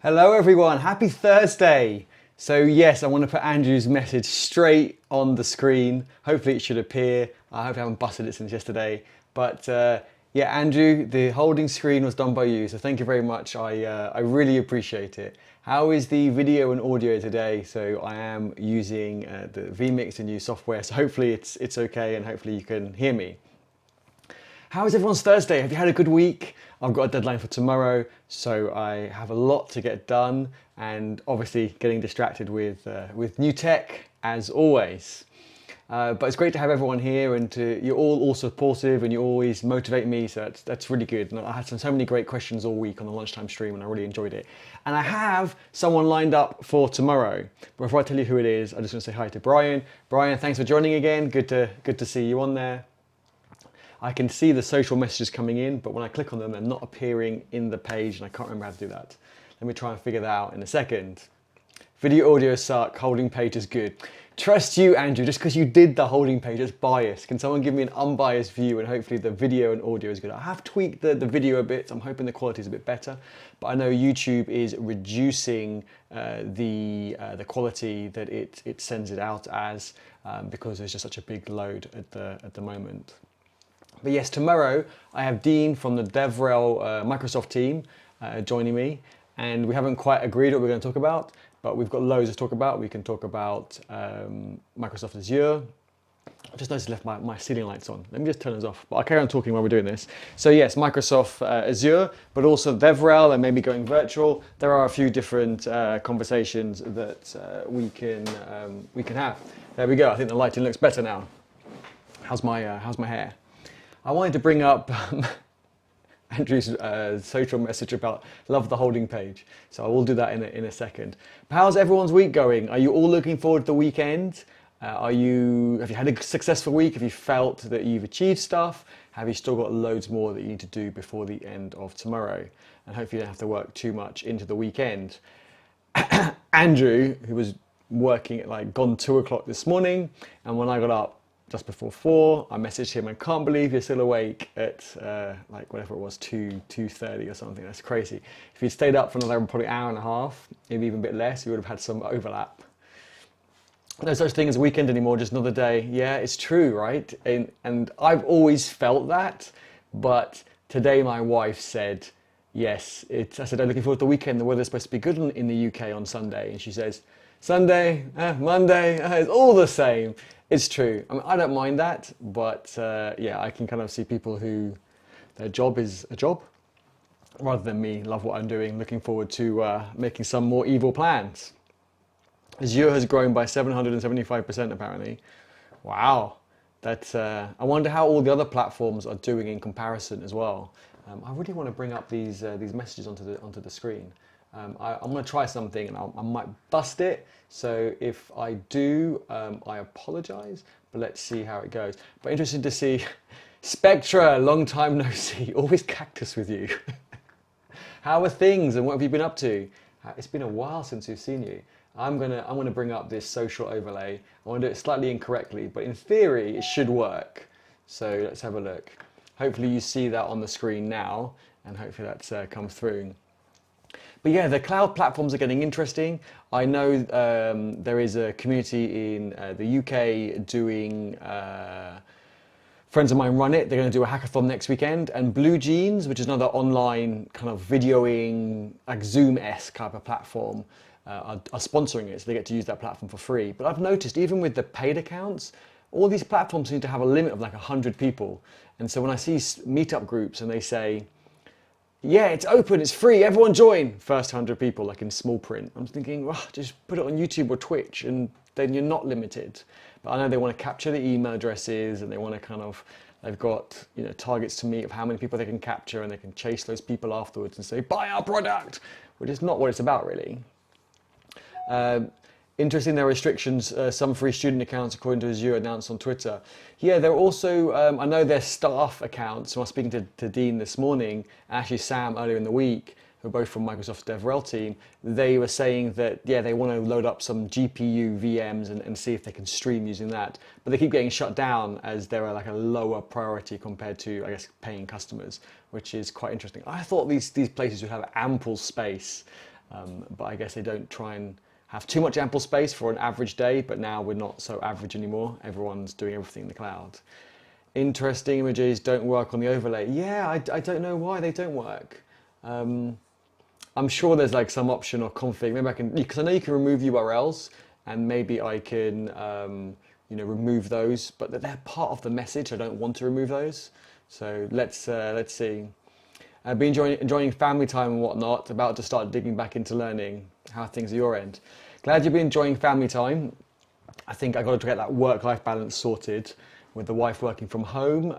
Hello everyone, happy Thursday. So yes, I want to put Andrew's message straight on the screen. Hopefully it should appear. I hope I haven't busted it since yesterday. But yeah, Andrew, the holding screen was done by you, so thank you very much. I really appreciate it. How is the video and audio today? So I am using the vMix, the new software, so hopefully it's okay and hopefully you can hear me. How is everyone's Thursday? Have you had a good week? I've got a deadline for tomorrow, so I have a lot to get done and obviously getting distracted with new tech as always. But it's great to have everyone here and you're all supportive and you always motivate me, so that's really good. And I had so many great questions all week on the lunchtime stream and I really enjoyed it. And I have someone lined up for tomorrow. But before I tell you who it is, I just want to say hi to Brian. Brian, thanks for joining again. Good to see you on there. I can see the social messages coming in, but when I click on them, they're not appearing in the page and I can't remember how to do that. Let me try and figure that out in a second. Video audio suck, holding page is good. Trust you, Andrew, just because you did the holding page, it's biased. Can someone give me an unbiased view and hopefully the video and audio is good? I have tweaked the video a bit, so I'm hoping the quality is a bit better, but I know YouTube is reducing the quality that it sends it out as because there's just such a big load at the moment. But yes, tomorrow I have Dean from the DevRel Microsoft team joining me, and we haven't quite agreed what we're going to talk about, but we've got loads to talk about. We can talk about Microsoft Azure. I just noticed I left my ceiling lights on. Let me just turn those off, but I'll carry on talking while we're doing this. So yes, Microsoft Azure, but also DevRel and maybe going virtual. There are a few different conversations that we can have. There we go. I think the lighting looks better now. How's my hair? I wanted to bring up Andrew's social message about love the holding page. So I will do that in a second. But how's everyone's week going? Are you all looking forward to the weekend? Have you had a successful week? Have you felt that you've achieved stuff? Have you still got loads more that you need to do before the end of tomorrow? And hopefully you don't have to work too much into the weekend. Andrew, who was working at gone 2 o'clock this morning, and when I got up just before 4, I messaged him, I can't believe you're still awake at whatever it was, 2:30 or something. That's crazy. If you'd stayed up for another probably hour and a half, maybe even a bit less, you would have had some overlap. No such thing as a weekend anymore, just another day. Yeah, it's true, right? And I've always felt that, but today my wife said, yes, I said, I'm looking forward to the weekend. The weather's supposed to be good in the UK on Sunday. And she says, Sunday, Monday, it's all the same. It's true. I mean, I don't mind that, but yeah, I can kind of see people who their job is a job, rather than me, love what I'm doing, looking forward to making some more evil plans. Azure has grown by 775% apparently. Wow. That's. I wonder how all the other platforms are doing in comparison as well. I really want to bring up these messages onto the screen. I'm going to try something and I might bust it. So if I do, I apologize, but let's see how it goes. But interesting to see Spectra, long time no see, always cactus with you. How are things and what have you been up to? It's been a while since we've seen you. I'm gonna bring up this social overlay. I want to do it slightly incorrectly, but in theory it should work. So let's have a look. Hopefully you see that on the screen now, and hopefully that's come through. But yeah, the cloud platforms are getting interesting. I know there is a community in the UK doing, friends of mine run it. They're going to do a hackathon next weekend. And Blue Jeans, which is another online kind of videoing, like Zoom-esque type of platform, are sponsoring it. So they get to use that platform for free. But I've noticed even with the paid accounts, all these platforms seem to have a limit of like 100 people. And so when I see meetup groups and they say, yeah, it's open, it's free, everyone join. First 100 people, like in small print. I'm thinking, well, just put it on YouTube or Twitch and then you're not limited. But I know they want to capture the email addresses and they want to they've got targets to meet of how many people they can capture and they can chase those people afterwards and say, buy our product, which is not what it's about really. Interesting, there are restrictions, some free student accounts according to Azure announced on Twitter. Yeah, there are also, I know their staff accounts, so I was speaking to Dean this morning, actually Sam earlier in the week, who are both from Microsoft's DevRel team, they were saying that, yeah, they want to load up some GPU VMs and see if they can stream using that. But they keep getting shut down as they're like a lower priority compared to, I guess, paying customers, which is quite interesting. I thought these places would have ample space But I guess they don't try and have too much ample space for an average day, but now we're not so average anymore. Everyone's doing everything in the cloud. Interesting images don't work on the overlay. Yeah, I don't know why they don't work. I'm sure there's like some option or config. Maybe I can, because I know you can remove URLs, and maybe I can, remove those. But they're part of the message. I don't want to remove those. So let's see. I've been enjoying family time and whatnot. About to start digging back into learning. How are things at your end? Glad you've been enjoying family time. I think I got to get that work-life balance sorted. With the wife working from home,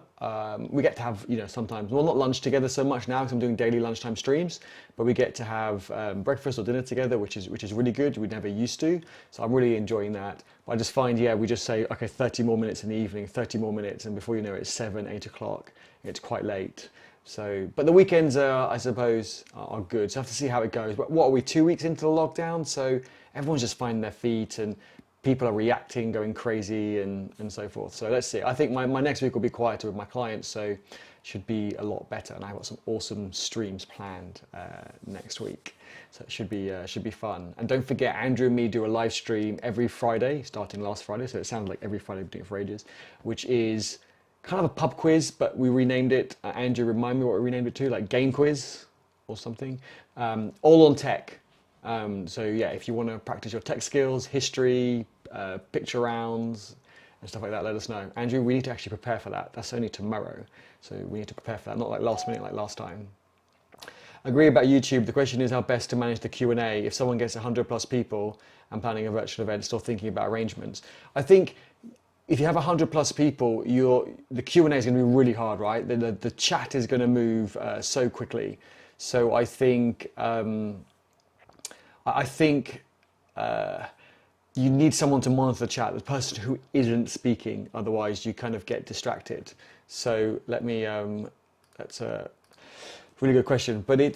we get to have, sometimes, well, not lunch together so much now because I'm doing daily lunchtime streams, but we get to have breakfast or dinner together, which is really good. We never used to, so I'm really enjoying that. But I just find, we just say, okay, 30 more minutes in the evening, 30 more minutes, and before you know it, it's 7, 8 o'clock. It's quite late. So, but the weekends are, I suppose, are good. So I have to see how it goes. But what are we, 2 weeks into the lockdown? So everyone's just finding their feet and people are reacting, going crazy and so forth. So let's see. I think my next week will be quieter with my clients, so should be a lot better. And I've got some awesome streams planned next week. So it should be fun. And don't forget, Andrew and me do a live stream every Friday, starting last Friday. So it sounds like every Friday we're doing it for ages, which is kind of a pub quiz, but we renamed it. Andrew, remind me what we renamed it to, like game quiz or something. All on tech. So yeah, if you want to practice your tech skills, history, picture rounds and stuff like that, let us know. Andrew, we need to actually prepare for that. That's only tomorrow. So we need to prepare for that, not like last minute like last time. Agree about YouTube. The question is how best to manage the Q&A. If someone gets 100 plus people and planning a virtual event, still thinking about arrangements. I think if you have 100 plus people, the Q&A is going to be really hard, right? The chat is going to move so quickly. So I think you need someone to monitor the chat, the person who isn't speaking, otherwise you kind of get distracted. So that's a really good question. But the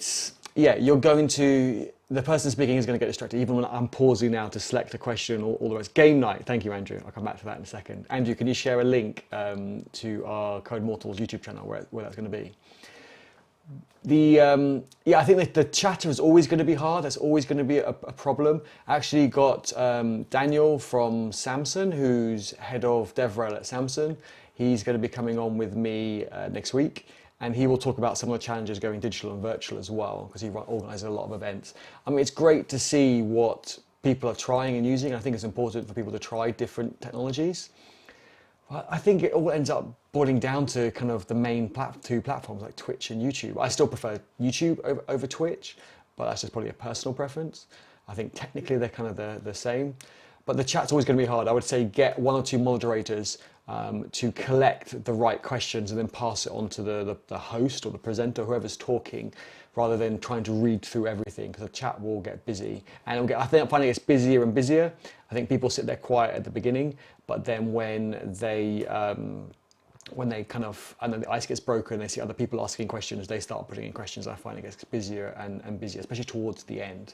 person speaking is going to get distracted, even when I'm pausing now to select a question or all the rest. Game night, thank you, Andrew. I'll come back to that in a second. Andrew, can you share a link to our Code Mortals YouTube channel where that's going to be? I think that the chatter is always going to be hard. That's always going to be a problem. I actually got Daniel from Samsung, who's head of DevRel at Samsung. He's going to be coming on with me next week, and he will talk about some of the challenges going digital and virtual as well, because he organises a lot of events. I mean, it's great to see what people are trying and using. I think it's important for people to try different technologies. I think it all ends up boiling down to kind of the main two platforms like Twitch and YouTube. I still prefer YouTube over Twitch, but that's just probably a personal preference. I think technically they're kind of the same, but the chat's always going to be hard. I would say get 1 or 2 moderators to collect the right questions and then pass it on to the host or the presenter, whoever's talking, rather than trying to read through everything, because the chat will get busy. And I think I'm finding it's busier and busier. I think people sit there quiet at the beginning, but then when they kind of, and then the ice gets broken, they see other people asking questions, they start putting in questions. I find it gets busier and busier, especially towards the end.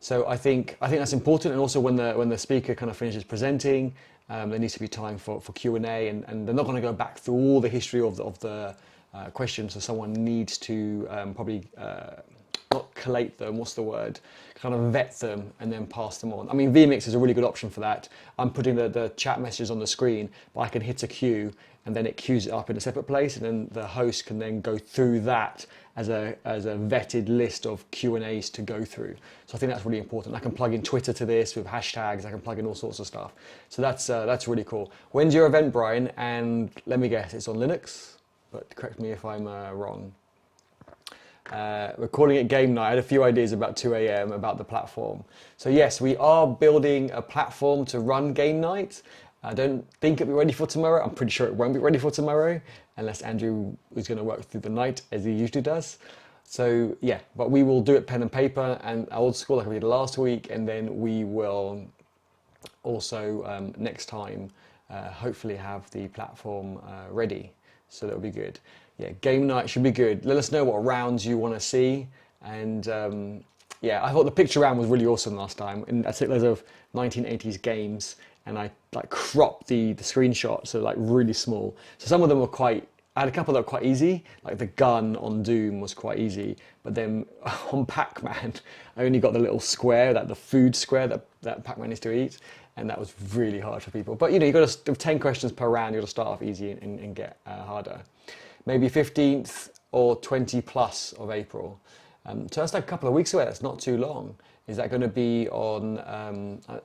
So I think that's important. And also when the speaker kind of finishes presenting, there needs to be time for Q&A, and they're not going to go back through all the history of the questions. So someone needs to probably not collate them, what's the word? Kind of vet them and then pass them on. I mean, vMix is a really good option for that. I'm putting the chat messages on the screen, but I can hit a queue and then it queues it up in a separate place, and then the host can then go through that as a vetted list of Q&As to go through. So I think that's really important. I can plug in Twitter to this with hashtags. I can plug in all sorts of stuff. So that's really cool. When's your event, Brian? And let me guess, it's on Linux, but correct me if I'm wrong. We're calling it game night. I had a few ideas about 2 a.m. about the platform. So yes, we are building a platform to run game night. I don't think it'll be ready for tomorrow. I'm pretty sure it won't be ready for tomorrow, unless Andrew is going to work through the night as he usually does. So yeah, but we will do it pen and paper and old school like we did last week, and then we will also next time hopefully have the platform ready. So that'll be good. Yeah, game night should be good. Let us know what rounds you want to see. And yeah, I thought the picture round was really awesome last time. And I took loads of 1980s games and I like cropped the screenshot, so like really small. So some of them were quite I had a couple that were quite easy, like the gun on Doom was quite easy, but then on Pac-Man, I only got the little square, the food square that Pac-Man is to eat, and that was really hard for people. But you know, you've got to, 10 questions per round, you've got to start off easy and get harder. Maybe 15th or 20 plus of April. So that's like a couple of weeks away, that's not too long. Is that going to be on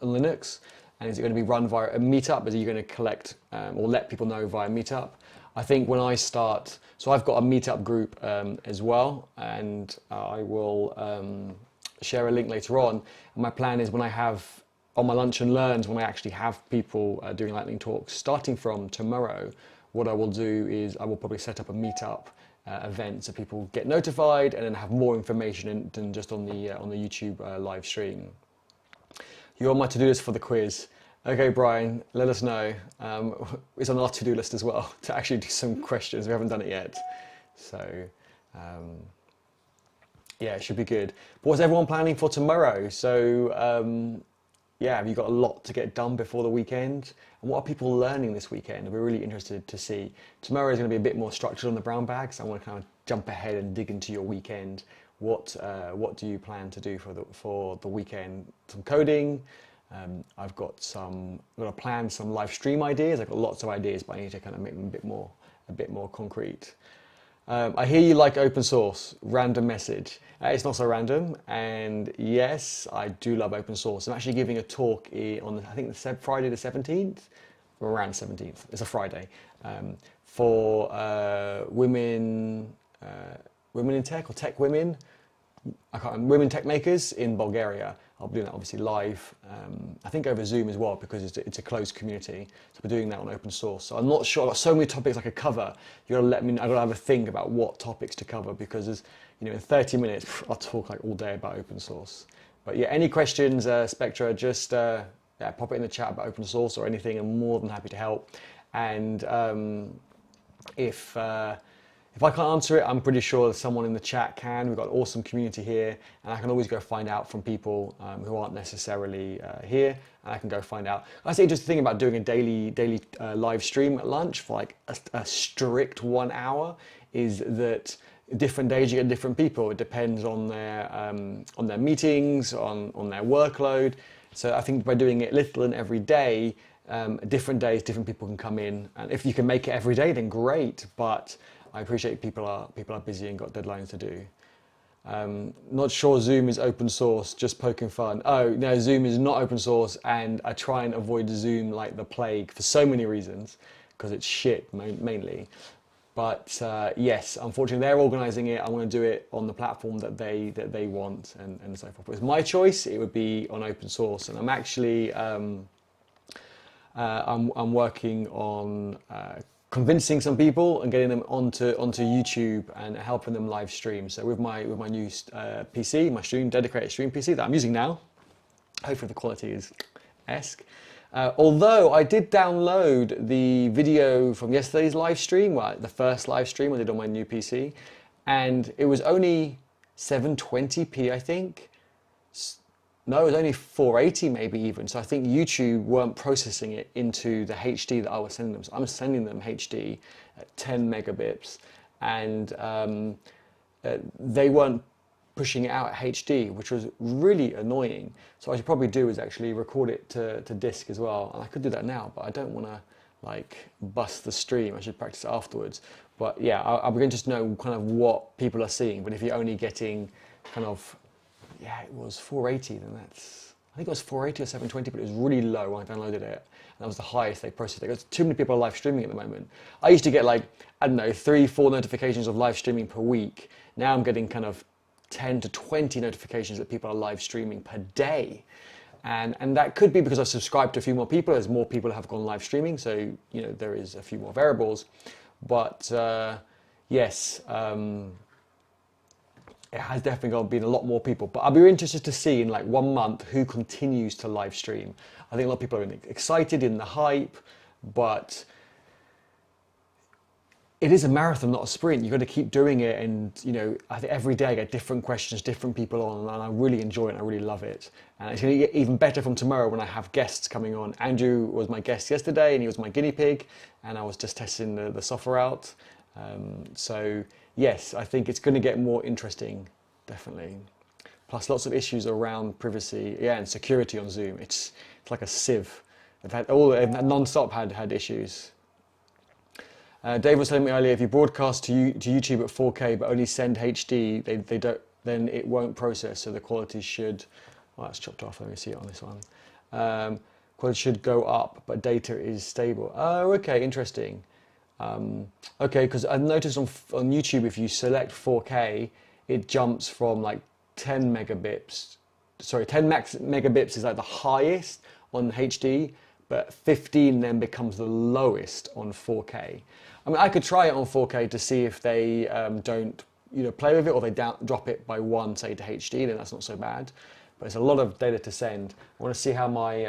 Linux? And is it going to be run via a meetup? Are you going to collect or let people know via meetup? I think when I start, so I've got a meetup group as well, and I will share a link later on. And my plan is when I have, on my Lunch and Learns, when I actually have people doing lightning talks, starting from tomorrow, what I will do is I will probably set up a meetup event so people get notified and then have more information than just on the YouTube live stream. You're on my to-do list for the quiz. Okay, Brian, let us know. It's on our to-do list as well to actually do some questions. We haven't done it yet. So, yeah, it should be good. But what's everyone planning for tomorrow? So, yeah, have you got a lot to get done before the weekend? And what are people learning this weekend? We're really interested to see. Tomorrow is going to be a bit more structured on the brown bag, so I want to kind of jump ahead and dig into your weekend. What do you plan to do for the weekend? Some coding. I've got to plan some live stream ideas. I've got lots of ideas, but I need to kind of make them a bit more concrete. I hear you like open source. Random message. It's not so random, and yes, I do love open source. I'm actually giving a talk on I think Friday the 17th, or around 17th. It's a Friday for women in tech or tech women. I can't remember, women tech makers in Bulgaria. I'll be doing that obviously live, I think over Zoom as well, because it's a closed community. So we're doing that on open source. So I'm not sure, I've got so many topics I could cover. You gotta let me know, I've got to have a think about what topics to cover, because as you know, in 30 minutes, I'll talk like all day about open source. But yeah, any questions, Spectra, just pop it in the chat about open source or anything. I'm more than happy to help. And if I can't answer it, I'm pretty sure that someone in the chat can. We've got an awesome community here, and I can always go find out from people who aren't necessarily here, and I can go find out. I say just the thing about doing a daily live stream at lunch for like a strict 1 hour is that different days you get different people. It depends on their meetings, on their workload. So I think by doing it little and every day, different days, different people can come in, and if you can make it every day, then great. But I appreciate people are busy and got deadlines to do. Not sure Zoom is open source, just poking fun. Oh, no, Zoom is not open source, and I try and avoid Zoom like the plague for so many reasons, because it's shit mainly. But yes, unfortunately they're organising it. I want to do it on the platform that they want and so forth. But it's my choice, it would be on open source, and I'm actually I'm working on convincing some people and getting them onto YouTube and helping them live stream. So with my new PC, my dedicated stream PC that I'm using now, hopefully the quality is esque. Although I did download the video from yesterday's live stream, well, the first live stream I did on my new PC, and it was only 720p, I think. No, it was only 480 maybe even. So I think YouTube weren't processing it into the HD that I was sending them. So I'm sending them HD at 10 megabits, and they weren't pushing it out at HD, which was really annoying. So what I should probably do is actually record it to disk as well. And I could do that now, but I don't want to like bust the stream. I should practice it afterwards. But yeah, I'll begin to know kind of what people are seeing. But if you're only getting kind of, yeah, it was 480, then that's, I think it was 480 or 720, but it was really low when I downloaded it. And that was the highest they processed it. Because too many people are live streaming at the moment. I used to get like, I don't know, 3-4 notifications of live streaming per week. Now I'm getting kind of 10 to 20 notifications that people are live streaming per day. And that could be because I've subscribed to a few more people, as more people have gone live streaming. So, you know, there is a few more variables. But yes, it has definitely been a lot more people. But I'll be interested to see in like 1 month who continues to live stream. I think a lot of people are excited in the hype, but it is a marathon, not a sprint. You've got to keep doing it, and you know, I think every day I get different questions, different people on, and I really enjoy it and I really love it. And it's going to get even better from tomorrow when I have guests coming on. Andrew was my guest yesterday and he was my guinea pig, and I was just testing the software out. So yes, I think it's going to get more interesting, definitely. Plus lots of issues around privacy, yeah, and security on Zoom. It's like a sieve. They've non-stop had issues. Dave was telling me earlier, if you broadcast to YouTube at 4K but only send HD, they don't, then it won't process. So the quality should. Oh, that's chopped off. Let me see it on this one. Quality should go up, but data is stable. Oh, okay, interesting. Okay, because I've noticed on YouTube, if you select 4K, it jumps from like 10 megabits. Sorry, 10 megabits is like the highest on HD, but 15 then becomes the lowest on 4K. I mean, I could try it on 4K to see if they don't, play with it, or they drop it by one, say to HD. Then that's not so bad. But it's a lot of data to send. I want to see how my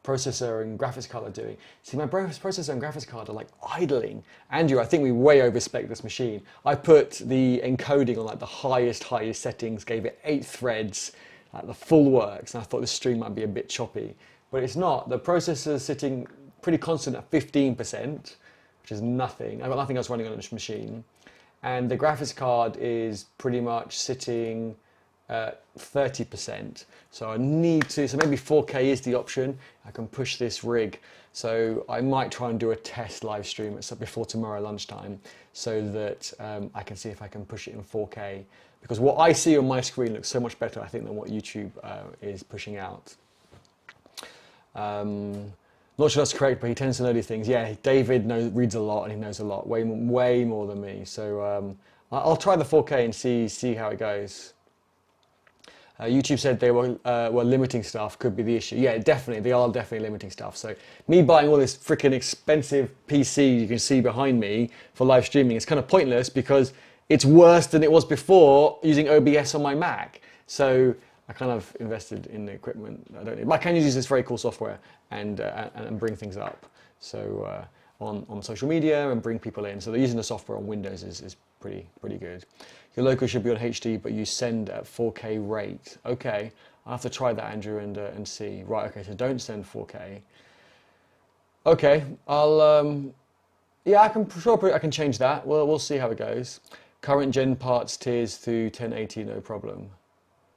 processor and graphics card are doing. See, my processor and graphics card are like idling. Andrew, I think we way overspec this machine. I put the encoding on like the highest settings, gave it 8 threads, like the full works, and I thought the stream might be a bit choppy. But it's not. The processor's sitting pretty constant at 15%, which is nothing. I've got nothing else running on this machine. And the graphics card is pretty much sitting at 30%. So I need to, so maybe 4K is the option. I can push this rig. So I might try and do a test live stream before tomorrow lunchtime, so that I can see if I can push it in 4K. Because what I see on my screen looks so much better, I think, than what YouTube is pushing out. Not sure that's correct, but he tends to know these things. Yeah, David reads a lot, and he knows a lot, way more than me. So I'll try the 4K and see how it goes. YouTube said they were limiting stuff, could be the issue. Yeah, definitely, they are definitely limiting stuff. So me buying all this freaking expensive PC you can see behind me for live streaming is kind of pointless, because it's worse than it was before using OBS on my Mac. So I kind of invested in the equipment I don't need. But I can use this very cool software and bring things up. So on social media and bring people in. So using the software on Windows is pretty good. Your local should be on HD, but you send at 4K rate. Okay, I'll have to try that, Andrew, and see. Right, okay, so don't send 4K. Okay, yeah, I can change that. We'll see how it goes. Current gen parts tears through 1080, no problem.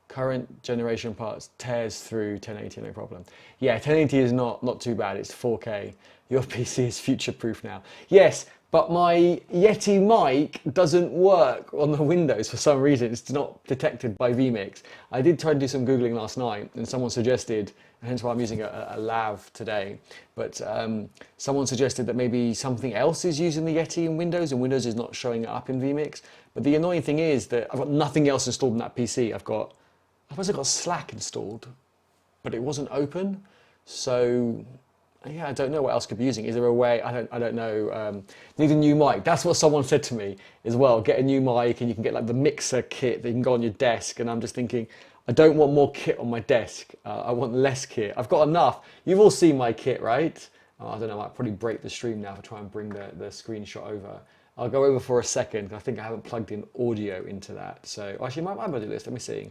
Current generation parts tears through 1080, no problem. Yeah, 1080 is not too bad. It's 4K. Your PC is future-proof now. Yes, but my Yeti mic doesn't work on the Windows for some reason. It's not detected by vMix. I did try to do some Googling last night, and someone suggested, and hence why I'm using a lav today, but someone suggested that maybe something else is using the Yeti in Windows, and Windows is not showing it up in vMix. But the annoying thing is that I've got nothing else installed in that PC. I've also got Slack installed, but it wasn't open. So yeah, I don't know what else could be using. Is there a way? I don't know. Need a new mic. That's what someone said to me as well. Get a new mic, and you can get like the mixer kit that you can go on your desk. And I'm just thinking, I don't want more kit on my desk. I want less kit. I've got enough. You've all seen my kit, right? I don't know. I might probably break the stream now to try and bring the screenshot over. I'll go over for a second. I think I haven't plugged in audio into that. So actually, I might do this. Let me see.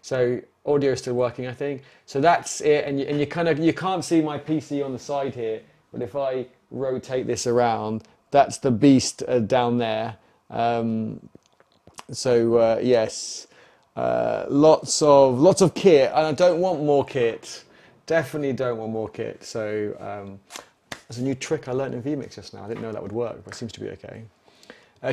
So audio is still working, I think. So that's it, and you can't see my PC on the side here, but if I rotate this around, that's the beast down there. Yes, lots of kit, and I don't want more kit. Definitely don't want more kit. So there's a new trick I learned in vMix just now. I didn't know that would work, but it seems to be okay.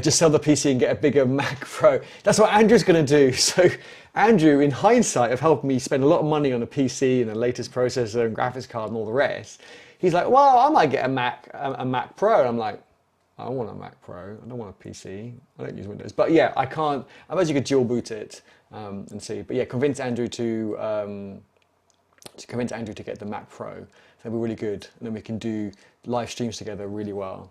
Just sell the PC and get a bigger Mac Pro. That's what Andrew's going to do. So Andrew, in hindsight, have helped me spend a lot of money on a PC and the latest processor and graphics card and all the rest. He's like, well, I might get a Mac Pro. And I'm like, I want a Mac Pro. I don't want a PC. I don't use Windows. But yeah, I can't. I suppose you could dual boot it and see. But yeah, convince Andrew to get the Mac Pro. That'd be really good. And then we can do live streams together really well.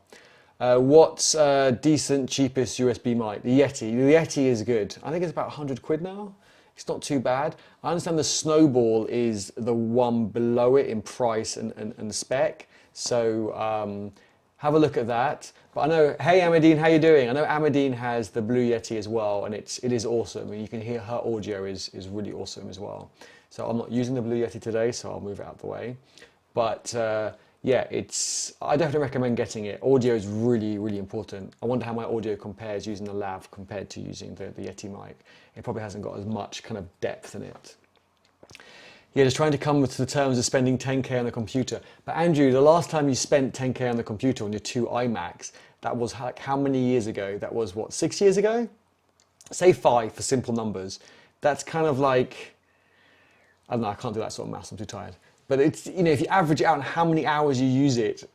What's decent, cheapest USB mic? The Yeti. The Yeti is good. I think it's about 100 quid now. It's not too bad. I understand the Snowball is the one below it in price and spec. So have a look at that. But I know, hey Amadine, how you doing? I know Amadine has the Blue Yeti as well, and it is awesome. And you can hear her audio is really awesome as well. So I'm not using the Blue Yeti today, so I'll move it out the way. But yeah, I definitely recommend getting it. Audio is really, really important. I wonder how my audio compares using the lav compared to using the Yeti mic. It probably hasn't got as much kind of depth in it. Yeah, just trying to come to the terms of spending 10K on a computer. But Andrew, the last time you spent 10K on the computer on your two iMacs, that was like how many years ago? That was what, 6 years ago? Say 5 for simple numbers. That's kind of like, I don't know, I can't do that sort of maths, I'm too tired. But it's, you know, if you average it out on how many hours you use it,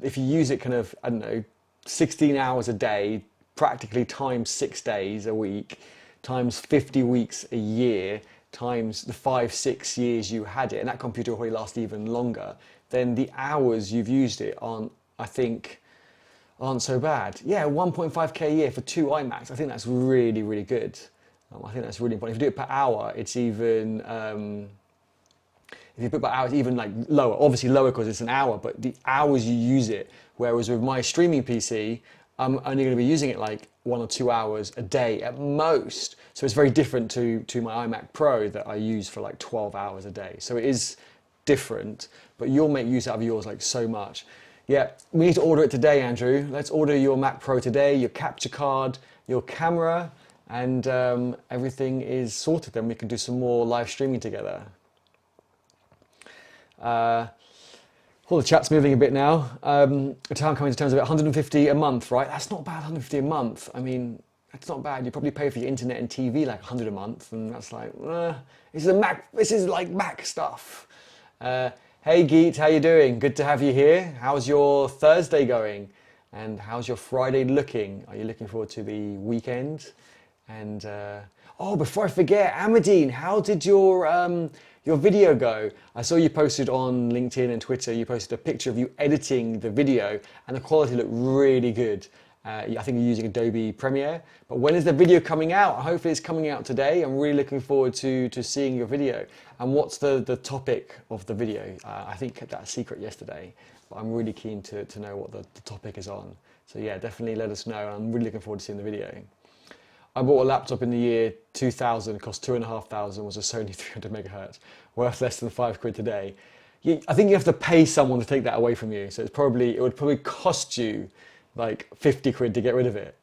if you use it kind of, I don't know, 16 hours a day, practically times 6 days a week, times 50 weeks a year, times the 5-6 years you had it, and that computer will probably last even longer, then the hours you've used it on, I think, aren't so bad. Yeah, 1.5K a year for 2 iMacs, I think that's really, really good. I think that's really important. If you do it per hour, it's even, if you put by hours, even like lower, obviously lower because it's an hour, but the hours you use it, whereas with my streaming PC, I'm only going to be using it like 1 or 2 hours a day at most. So it's very different to my iMac Pro that I use for like 12 hours a day. So it is different, but you'll make use out of yours like so much. Yeah, we need to order it today, Andrew. Let's order your Mac Pro today, your capture card, your camera, and everything is sorted. Then we can do some more live streaming together. All the chat's moving a bit now. The town coming to terms of it, 150 a month, right? That's not bad, 150 a month. I mean, that's not bad. You probably pay for your internet and TV like 100 a month, and that's like, this is like Mac stuff. Hey Geet, how you doing? Good to have you here. How's your Thursday going? And how's your Friday looking? Are you looking forward to the weekend? And oh, before I forget, Amadine, how did your video go? I saw you posted on LinkedIn and Twitter, you posted a picture of you editing the video and the quality looked really good. I think you're using Adobe Premiere, but when is the video coming out? Hopefully it's coming out today. I'm really looking forward to seeing your video. And what's the topic of the video? I think I kept that a secret yesterday, but I'm really keen to know what the topic is on. So yeah, definitely let us know. I'm really looking forward to seeing the video. I bought a laptop in the year 2000, cost 2,500, was a Sony 300 megahertz, worth less than £5 today. I think you have to pay someone to take that away from you. So it would probably cost you like £50 to get rid of it.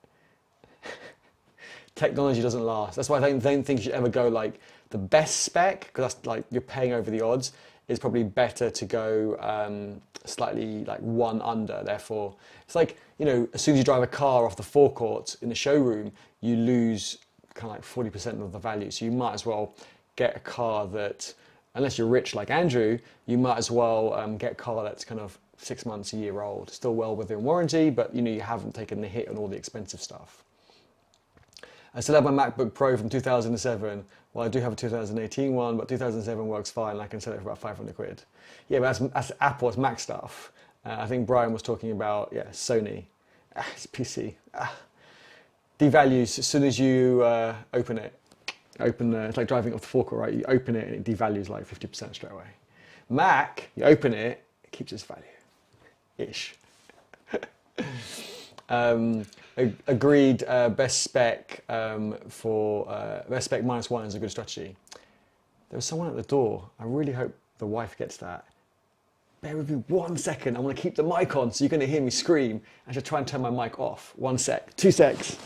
Technology doesn't last. That's why I don't think you should ever go like the best spec, because that's like you're paying over the odds. It's probably better to go slightly like one under. Therefore, it's like, you know, as soon as you drive a car off the forecourt in the showroom, you lose kind of like 40% of the value. So you might as well get a car that, unless you're rich like Andrew, you might as well get a car that's kind of 6 months, a year old, still well within warranty, but you know, you haven't taken the hit on all the expensive stuff. I still have my MacBook Pro from 2007. Well, I do have a 2018 one, but 2007 works fine. I can sell it for about £500. Yeah, but that's Apple, it's Mac stuff. I think Brian was talking about, yeah, Sony. It's PC. Devalues as soon as you open it. It's like driving off the forecourt, right? You open it and it devalues like 50% straight away. Mac, you open it, it keeps its value. Ish. Agreed. Best spec best spec -1 is a good strategy. There was someone at the door. I really hope the wife gets that. Bear with me 1 second. I want to keep the mic on so you're going to hear me scream. I should try and turn my mic off. 1 sec. 2 secs.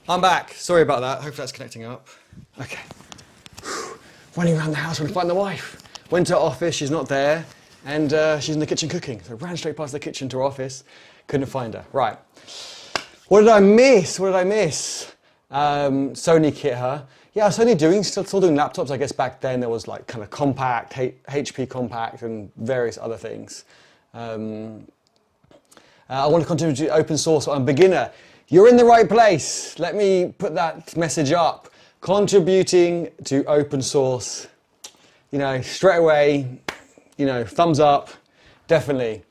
I'm back. Sorry about that. Hopefully that's connecting up. Okay. Running around the house trying to find the wife. Went to her office, she's not there, and she's in the kitchen cooking. So ran straight past the kitchen to her office, couldn't find her. Right. What did I miss? Sony kit her. Yeah, I was still doing laptops. I guess back then there was like kind of compact, HP compact, and various other things. I want to continue to open source. I'm a beginner. You're in the right place. Let me put that message up. contributing to open source, you know, straight away, you know, thumbs up, definitely.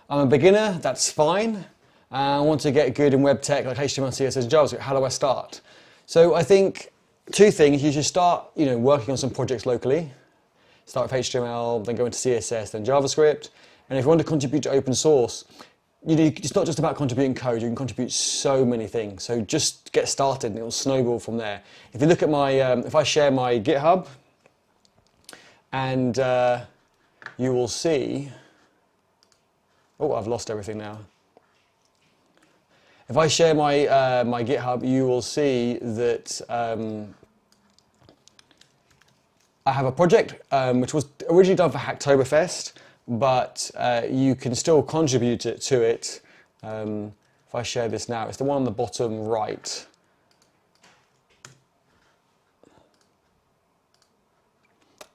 I'm a beginner, that's fine. I want to get good in web tech like HTML, CSS, and JavaScript. How do I start? So I think two things. You should start, you know, working on some projects locally. Start with HTML, then go into CSS, then JavaScript. And if you want to contribute to open source, you know, it's not just about contributing code. You can contribute so many things. So just get started, and it will snowball from there. If you look at my, if I share my GitHub, and you will see. Oh, I've lost everything now. If I share my my GitHub, you will see that I have a project which was originally done for Hacktoberfest, but you can still contribute to it. If I share this now, it's the one on the bottom right.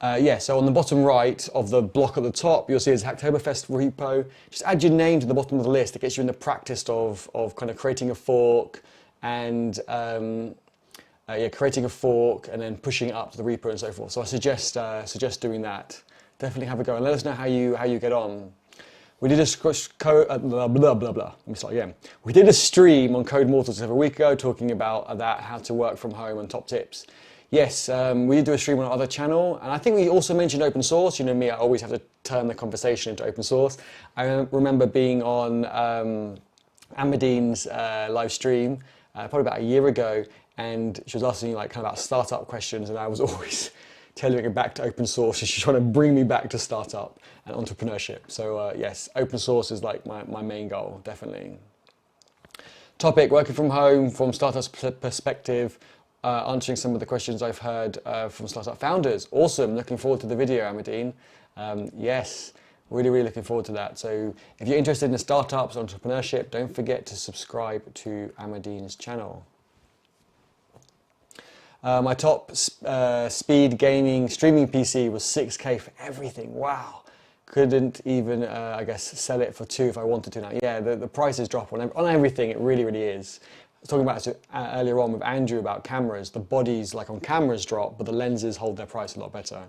Yeah, so on the bottom right of the block at the top, you'll see it's Hacktoberfest repo. Just add your name to the bottom of the list. It gets you in the practice of kind of creating a fork and yeah, creating a fork and then pushing it up to the repo and so forth. So I suggest doing that. Definitely have a go and let us know how you get on. We did a blah blah blah. Let me start again. We did a stream on Code Mortals a week ago talking about that, how to work from home and top tips. Yes, we did do a stream on our other channel, and I think we also mentioned open source. You know me, I always have to turn the conversation into open source. I remember being on Amadine's live stream probably about a year ago, and she was asking like kind of about startup questions, and I was always tailoring it back to open source. She's trying to bring me back to startup and entrepreneurship. So yes, open source is like my main goal, definitely. Topic, working from home from startup's perspective. Answering some of the questions I've heard from startup founders. Awesome, looking forward to the video, Amadine. Yes, really looking forward to that. So if you're interested in startups, entrepreneurship, don't forget to subscribe to Amadine's channel. My top speed gaming streaming PC was 6K for everything. Wow. Couldn't even, I guess, sell it for 2 if I wanted to now. Yeah, the prices drop on everything, it really is. I was talking about it earlier on with Andrew about cameras. The bodies, like on cameras, drop, but the lenses hold their price a lot better.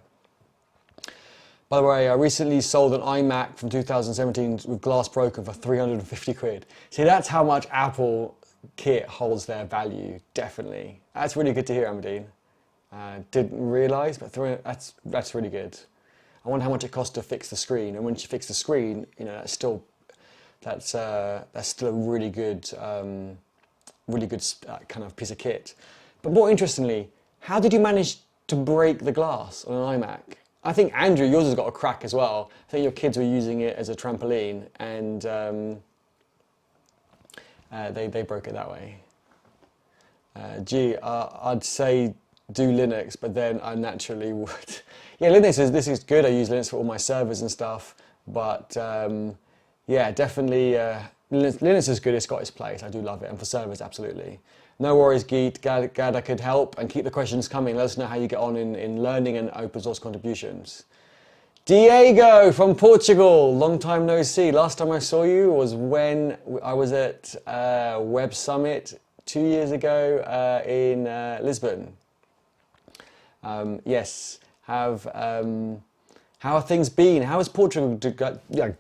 By the way, I recently sold an iMac from 2017 with glass broken for 350 quid. See, that's how much Apple kit holds their value, definitely. That's really good to hear, Amadine. Didn't realise, but that's really good. I wonder how much it costs to fix the screen, and once you fix the screen, you know, that's still a really good kind of piece of kit. But more interestingly, how did you manage to break the glass on an iMac? I think, Andrew, yours has got a crack as well. I think your kids were using it as a trampoline, and they broke it that way. I'd say do Linux, but then I naturally would. Yeah, this is good. I use Linux for all my servers and stuff, but yeah, definitely Linux is good. It's got its place. I do love it, and for servers, absolutely. No worries, Geet. Glad I could help, and keep the questions coming. Let us know how you get on in learning and open source contributions. Diego from Portugal, long time no see. Last time I saw you was when I was at Web Summit 2 years ago in Lisbon. Yes, how have things been? How is Portugal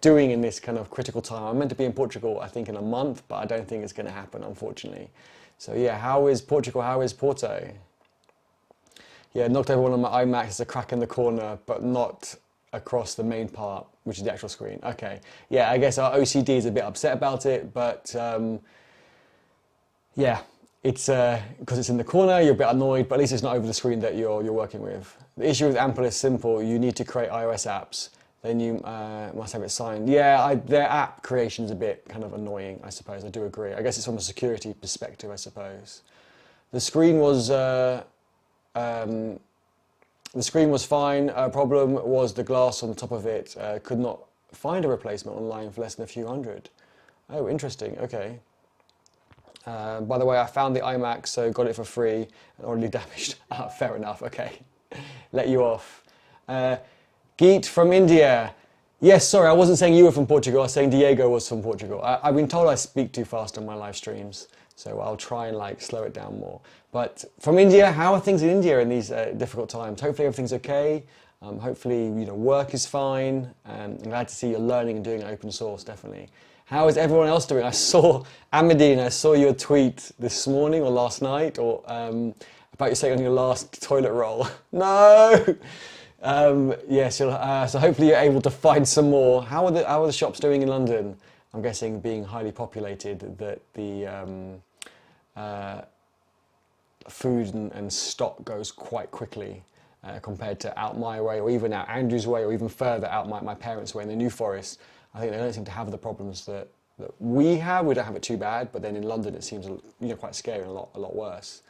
doing in this kind of critical time? I'm meant to be in Portugal, I think, in a month, but I don't think it's going to happen, unfortunately. So yeah, how is Portugal? How is Porto? Yeah, knocked over one of my iMacs. There's a crack in the corner, but not across the main part, which is the actual screen. Okay, yeah, I guess our OCD is a bit upset about it, but yeah, it's because it's in the corner, you're a bit annoyed, but at least it's not over the screen that you're working with. The issue with Ample is simple. You need to create iOS apps. Then you must have it signed. Yeah, their app creation is a bit kind of annoying, I suppose. I do agree. I guess it's from a security perspective, I suppose. The screen was fine. Problem was the glass on the top of it. Could not find a replacement online for less than a few hundred. Oh, interesting. Okay. By the way, I found the iMac, so got it for free and already damaged. Fair enough. Okay. Let you off. Geet from India. Yes, sorry, I wasn't saying you were from Portugal. I was saying Diego was from Portugal. I've been told I speak too fast on my live streams. So I'll try and like slow it down more. But from India, how are things in India in these difficult times? Hopefully everything's okay. Hopefully, work is fine. I'm glad to see you're learning and doing open source, definitely. How is everyone else doing? I saw, Amadine, I saw your tweet this morning or last night or about you saying on your last toilet roll. No! Yes, so hopefully you're able to find some more. How are the shops doing in London? I'm guessing being highly populated that the food and stock goes quite quickly compared to out my way or even out Andrew's way or even further out my parents' way in the New Forest. I think they don't seem to have the problems that we have. We don't have it too bad, but then in London it seems quite scary and a lot worse.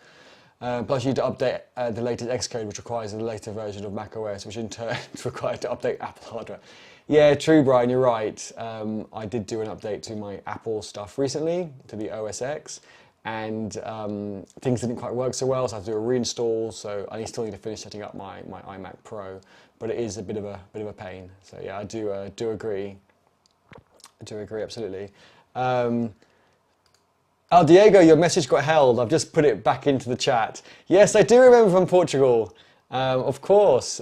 Plus you need to update the latest Xcode, which requires a later version of macOS, which in turn is required to update Apple hardware. Yeah, true, Brian, you're right. I did do an update to my Apple stuff recently, to the OS X, and things didn't quite work so well, so I had to do a reinstall, so I still need to finish setting up my iMac Pro, but it is a bit of a pain. So yeah, I do agree. I do agree, absolutely. Oh, Diego, your message got held. I've just put it back into the chat. Yes, I do remember from Portugal. Of course.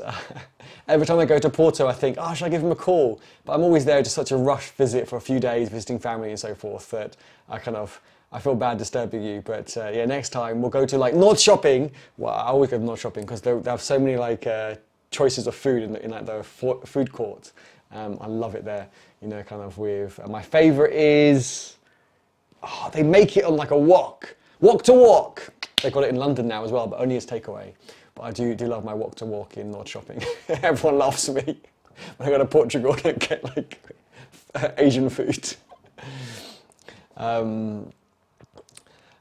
Every time I go to Porto, I think, oh, should I give him a call? But I'm always there, just such a rush visit for a few days, visiting family and so forth, that I feel bad disturbing you. But yeah, next time we'll go to like North Shopping. Well, I always go to North Shopping because they have so many like choices of food in like the food court. I love it there. With my favourite is. Oh, they make it on like a wok to wok. They've got it in London now as well, but only as takeaway. But I do love my wok to wok in North Shopping. Everyone laughs at me when I go to Portugal and get like Asian food. What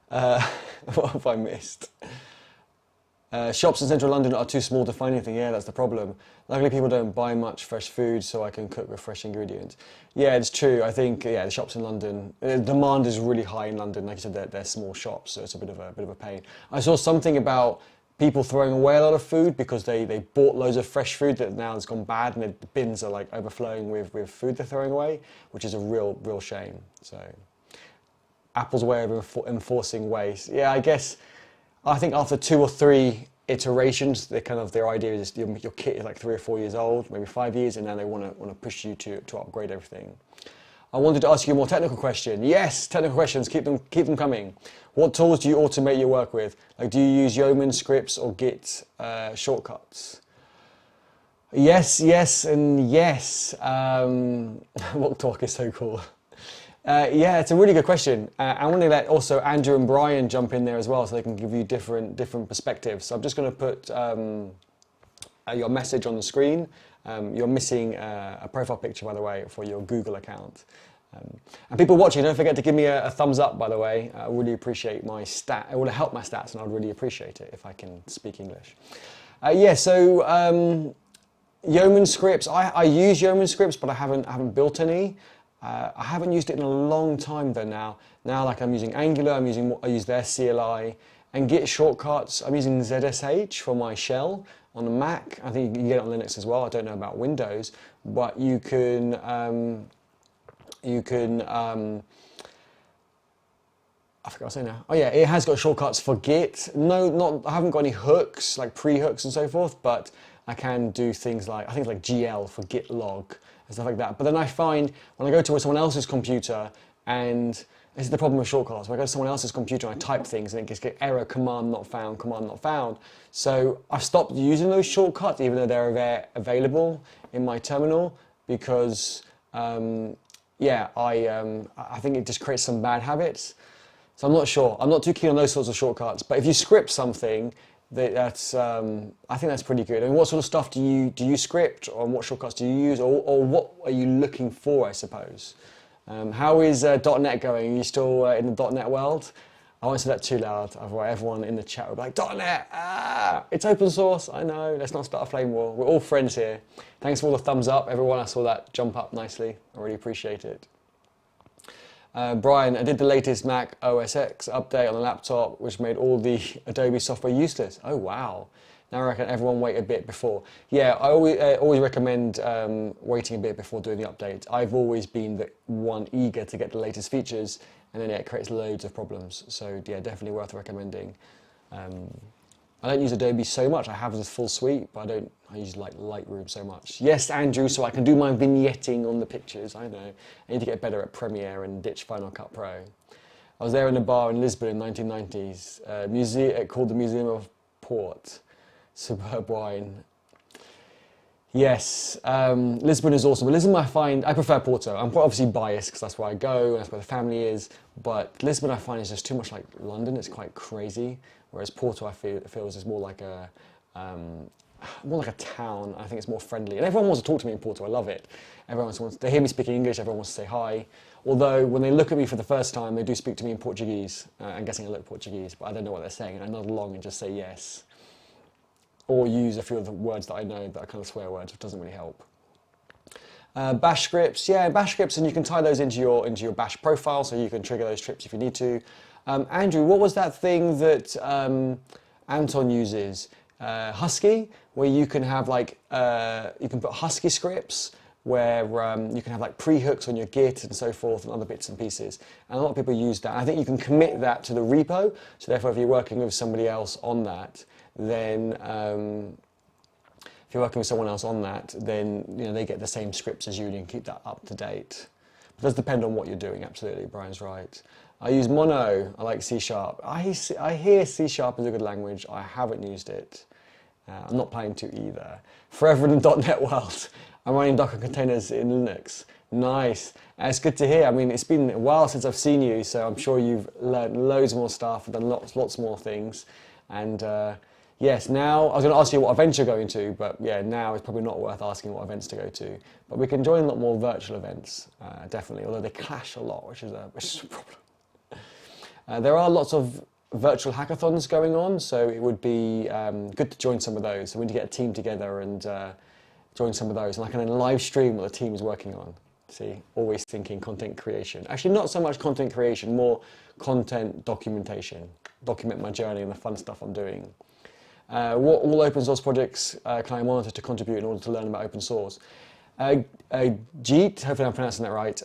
have I missed? Shops in central London are too small to find anything. Yeah, that's the problem. Luckily, people don't buy much fresh food, so I can cook with fresh ingredients. Yeah, it's true. I think the shops in London, demand is really high in London. Like you said, they're small shops, so it's a bit of a pain. I saw something about people throwing away a lot of food because they bought loads of fresh food that now has gone bad, and the bins are like overflowing with food they're throwing away, which is a real shame. So, Apple's way of enforcing waste. Yeah, I think after 2 or 3 iterations, their idea is your kit is like 3 or 4 years old, maybe 5 years, and now they want to push you to upgrade everything. I wanted to ask you a more technical question. Yes, technical questions. Keep them coming. What tools do you automate your work with? Like, do you use Yeoman scripts or Git shortcuts? Yes, and yes. What talk is so cool. Yeah, it's a really good question. I want to let also Andrew and Brian jump in there as well, so they can give you different perspectives. So I'm just going to put your message on the screen. You're missing a profile picture, by the way, for your Google account. And people watching, don't forget to give me a thumbs up, by the way. I really appreciate my stat. It will help my stats, and I'd really appreciate it if I can speak English. So Yeoman scripts. I use Yeoman scripts, but I haven't built any. I haven't used it in a long time though now. Now like I'm using Angular, I use their CLI, and Git shortcuts. I'm using ZSH for my shell on the Mac. I think you can get it on Linux as well. I don't know about Windows, but you can I forgot what I was saying now. Oh yeah, it has got shortcuts for Git. I haven't got any hooks, like pre-hooks and so forth, but I can do things like, I think it's like GL for Git log and stuff like that. But then I find when I go to someone else's computer, and this is the problem with shortcuts, when I go to someone else's computer and I type things and it gets error, command not found. So I've stopped using those shortcuts even though they're available in my terminal because I think it just creates some bad habits. So I'm not sure. I'm not too keen on those sorts of shortcuts. But if you script something, that's I think that's pretty good. I mean, what sort of stuff do you script, or what shortcuts do you use, or what are you looking for, I suppose? How is .NET going? Are you still in the .NET world? I won't say that too loud, otherwise everyone in the chat will be like, .NET, it's open source, I know, let's not start a flame war. We're all friends here. Thanks for all the thumbs up, everyone. I saw that jump up nicely. I really appreciate it. Brian, I did the latest Mac OS X update on the laptop, which made all the Adobe software useless. Oh, wow. Now I reckon everyone wait a bit before. Yeah, I always recommend waiting a bit before doing the update. I've always been the one eager to get the latest features, and then it creates loads of problems. So yeah, definitely worth recommending. I don't use Adobe so much. I have this full suite, but I use like Lightroom so much. Yes, Andrew, so I can do my vignetting on the pictures. I know. I need to get better at Premiere and ditch Final Cut Pro. I was there in a bar in Lisbon in 1990s, museum called the Museum of Port, superb wine. Yes, Lisbon is awesome. But Lisbon, I prefer Porto. I'm quite obviously biased because that's where I go, and that's where the family is. But Lisbon, I find, is just too much like London. It's quite crazy. Whereas Porto, I feel is more like a town. I think it's more friendly, and everyone wants to talk to me in Porto. I love it. Everyone wants. They hear me speaking English. Everyone wants to say hi. Although when they look at me for the first time, they do speak to me in Portuguese. I'm guessing I look Portuguese, but I don't know what they're saying, and I nod along and just say yes. Or use a few of the words that I know that are kind of swear words, which doesn't really help. Bash scripts, yeah, Bash scripts, and you can tie those into your Bash profile, so you can trigger those scripts if you need to. Andrew, what was that thing that Anton uses? Husky, where you can have like you can put Husky scripts where you can have like pre-hooks on your Git and so forth and other bits and pieces. And a lot of people use that. I think you can commit that to the repo, so therefore if you're working with somebody else on that, then if you're working with someone else on that, then they get the same scripts as you and you can keep that up to date. It does depend on what you're doing, absolutely, Brian's right. I use Mono, I like C#. I hear C# is a good language, I haven't used it. I'm not planning to either. Forever in the .NET world. I'm running Docker containers in Linux. Nice. It's good to hear. I mean, it's been a while since I've seen you, so I'm sure you've learned loads more stuff, done lots more things. And yes, now, I was going to ask you what events you're going to, but yeah, now it's probably not worth asking what events to go to. But we can join a lot more virtual events, definitely, although they clash a lot, which is a problem. There are lots of virtual hackathons going on, so it would be good to join some of those. So we need to get a team together and join some of those, and I can then live stream what the team is working on. See, always thinking content creation. Actually, not so much content creation, more content documentation. Document my journey and the fun stuff I'm doing. What all open source projects can I monitor to contribute in order to learn about open source? Jeet, hopefully I'm pronouncing that right.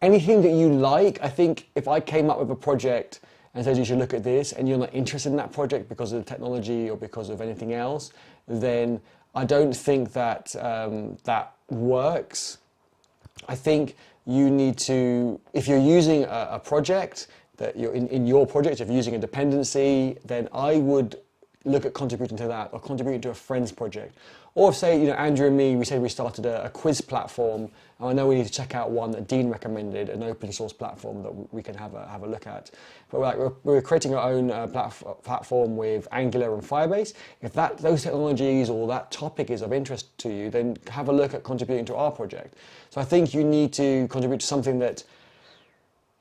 Anything that you like. I think if I came up with a project and said you should look at this and you're not interested in that project because of the technology or because of anything else, then I don't think that that works. I think you need to, if you're using a project, that you're in your project, if you're using a dependency, then I would look at contributing to that or contributing to a friend's project. Or if, say, Andrew and me, we said we started a quiz platform, and I know we need to check out one that Dean recommended, an open source platform that we can have a look at. But we're creating our own platform with Angular and Firebase. If those technologies or that topic is of interest to you, then have a look at contributing to our project. So I think you need to contribute to something that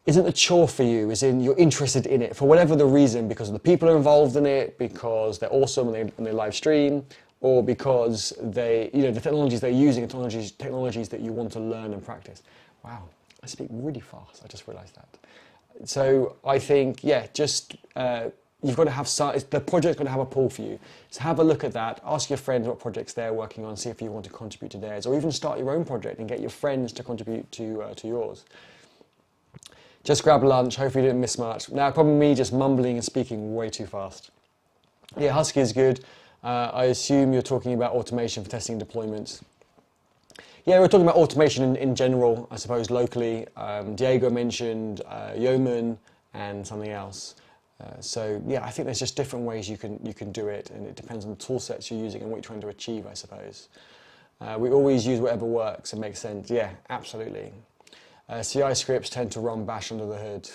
isn't a chore for you, as in you're interested in it for whatever the reason, because the people are involved in it, because they're awesome and they live stream, or because the technologies they're using are technologies that you want to learn and practice. Wow, I speak really fast, I just realized that. So I think, yeah, just you've got to have the project's got to have a pull for you. So have a look at that, ask your friends what projects they're working on, see if you want to contribute to theirs, or even start your own project and get your friends to contribute to yours. Just grab lunch, hopefully you didn't miss much. Now, probably me just mumbling and speaking way too fast. Yeah, Husky is good. I assume you're talking about automation for testing deployments. Yeah, we're talking about automation in general, I suppose, locally. Diego mentioned Yeoman and something else. So yeah, I think there's just different ways you can do it, and it depends on the tool sets you're using and what you're trying to achieve, I suppose. We always use whatever works and makes sense. Yeah, absolutely. CI scripts tend to run Bash under the hood.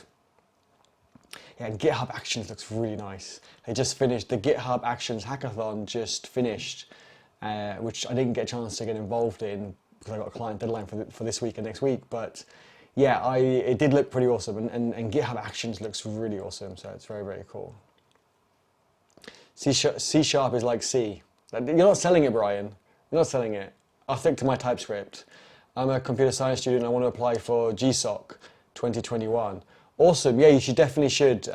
Yeah, and GitHub Actions looks really nice. They just finished, the GitHub Actions hackathon just finished, which I didn't get a chance to get involved in because I got a client deadline for this week and next week. But yeah, it did look pretty awesome, and GitHub Actions looks really awesome, so it's very, very cool. C# is like C. You're not selling it, Brian. You're not selling it. I'll stick to my TypeScript. I'm a computer science student. I want to apply for GSOC 2021. Awesome. Yeah, you definitely should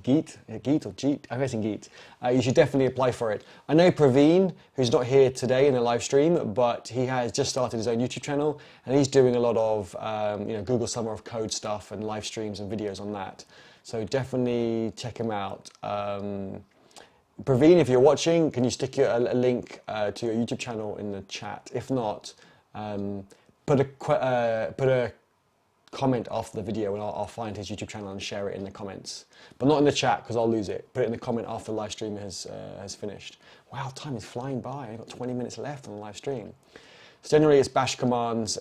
Geet or Jeet, I'm guessing Geet, you should definitely apply for it. I know Praveen, who's not here today in the live stream, but he has just started his own YouTube channel, and he's doing a lot of Google Summer of Code stuff and live streams and videos on that. So definitely check him out. Praveen, if you're watching, can you stick a link to your YouTube channel in the chat? If not, put a comment after the video and I'll find his YouTube channel and share it in the comments. But not in the chat because I'll lose it. Put it in the comment after the live stream has finished. Wow, time is flying by. I've got 20 minutes left on the live stream. So generally it's bash commands.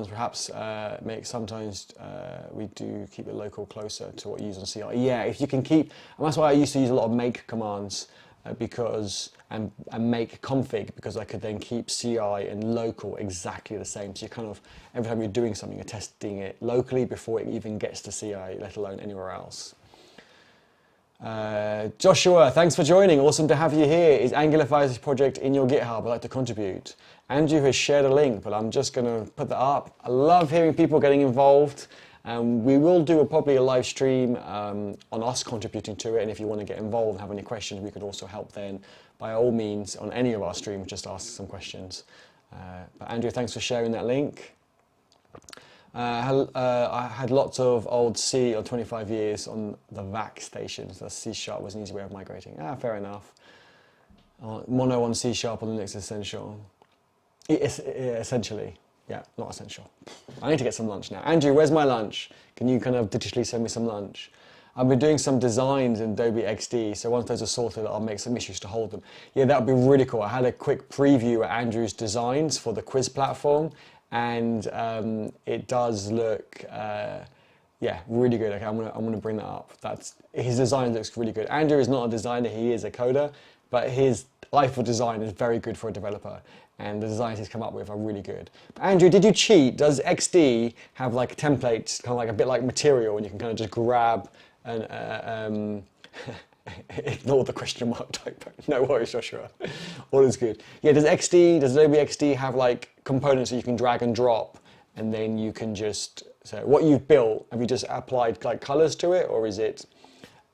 Perhaps sometimes we do keep it local closer to what you use on CI. Yeah, if you can keep, and that's why I used to use a lot of make commands and make config, because I could then keep CI and local exactly the same. So you kind of, every time you're doing something, you're testing it locally before it even gets to CI, let alone anywhere else. Joshua, thanks for joining. Awesome to have you here. Is Angular 5's project in your GitHub? I'd like to contribute. Andrew has shared a link, but I'm just going to put that up. I love hearing people getting involved. We will do probably a live stream on us contributing to it, and if you want to get involved and have any questions, we could also help then. By all means, on any of our streams, just ask some questions. But Andrew, thanks for sharing that link. I had lots of old C or 25 years on the VAC stations. The C# was an easy way of migrating. Fair enough. Mono on C# on Linux is essential. Essentially. Yeah, not essential. I need to get some lunch now. Andrew, where's my lunch? Can you kind of digitally send me some lunch? I've been doing some designs in Adobe XD, so once those are sorted, I'll make some issues to hold them. Yeah, that would be really cool. I had a quick preview at Andrew's designs for the quiz platform, and it does look, really good. Okay, I'm gonna bring that up. His design looks really good. Andrew is not a designer; he is a coder, but his eye for design is very good for a developer, and the designs he's come up with are really good. But Andrew, did you cheat? Does XD have like templates, kind of like a bit like Material, and you can kind of just grab and ignore the question mark typo. No worries, Joshua. All is good. Yeah, does Adobe XD have like components that you can drag and drop, and then you can just, so what you've built, have you just applied like colors to it, or is it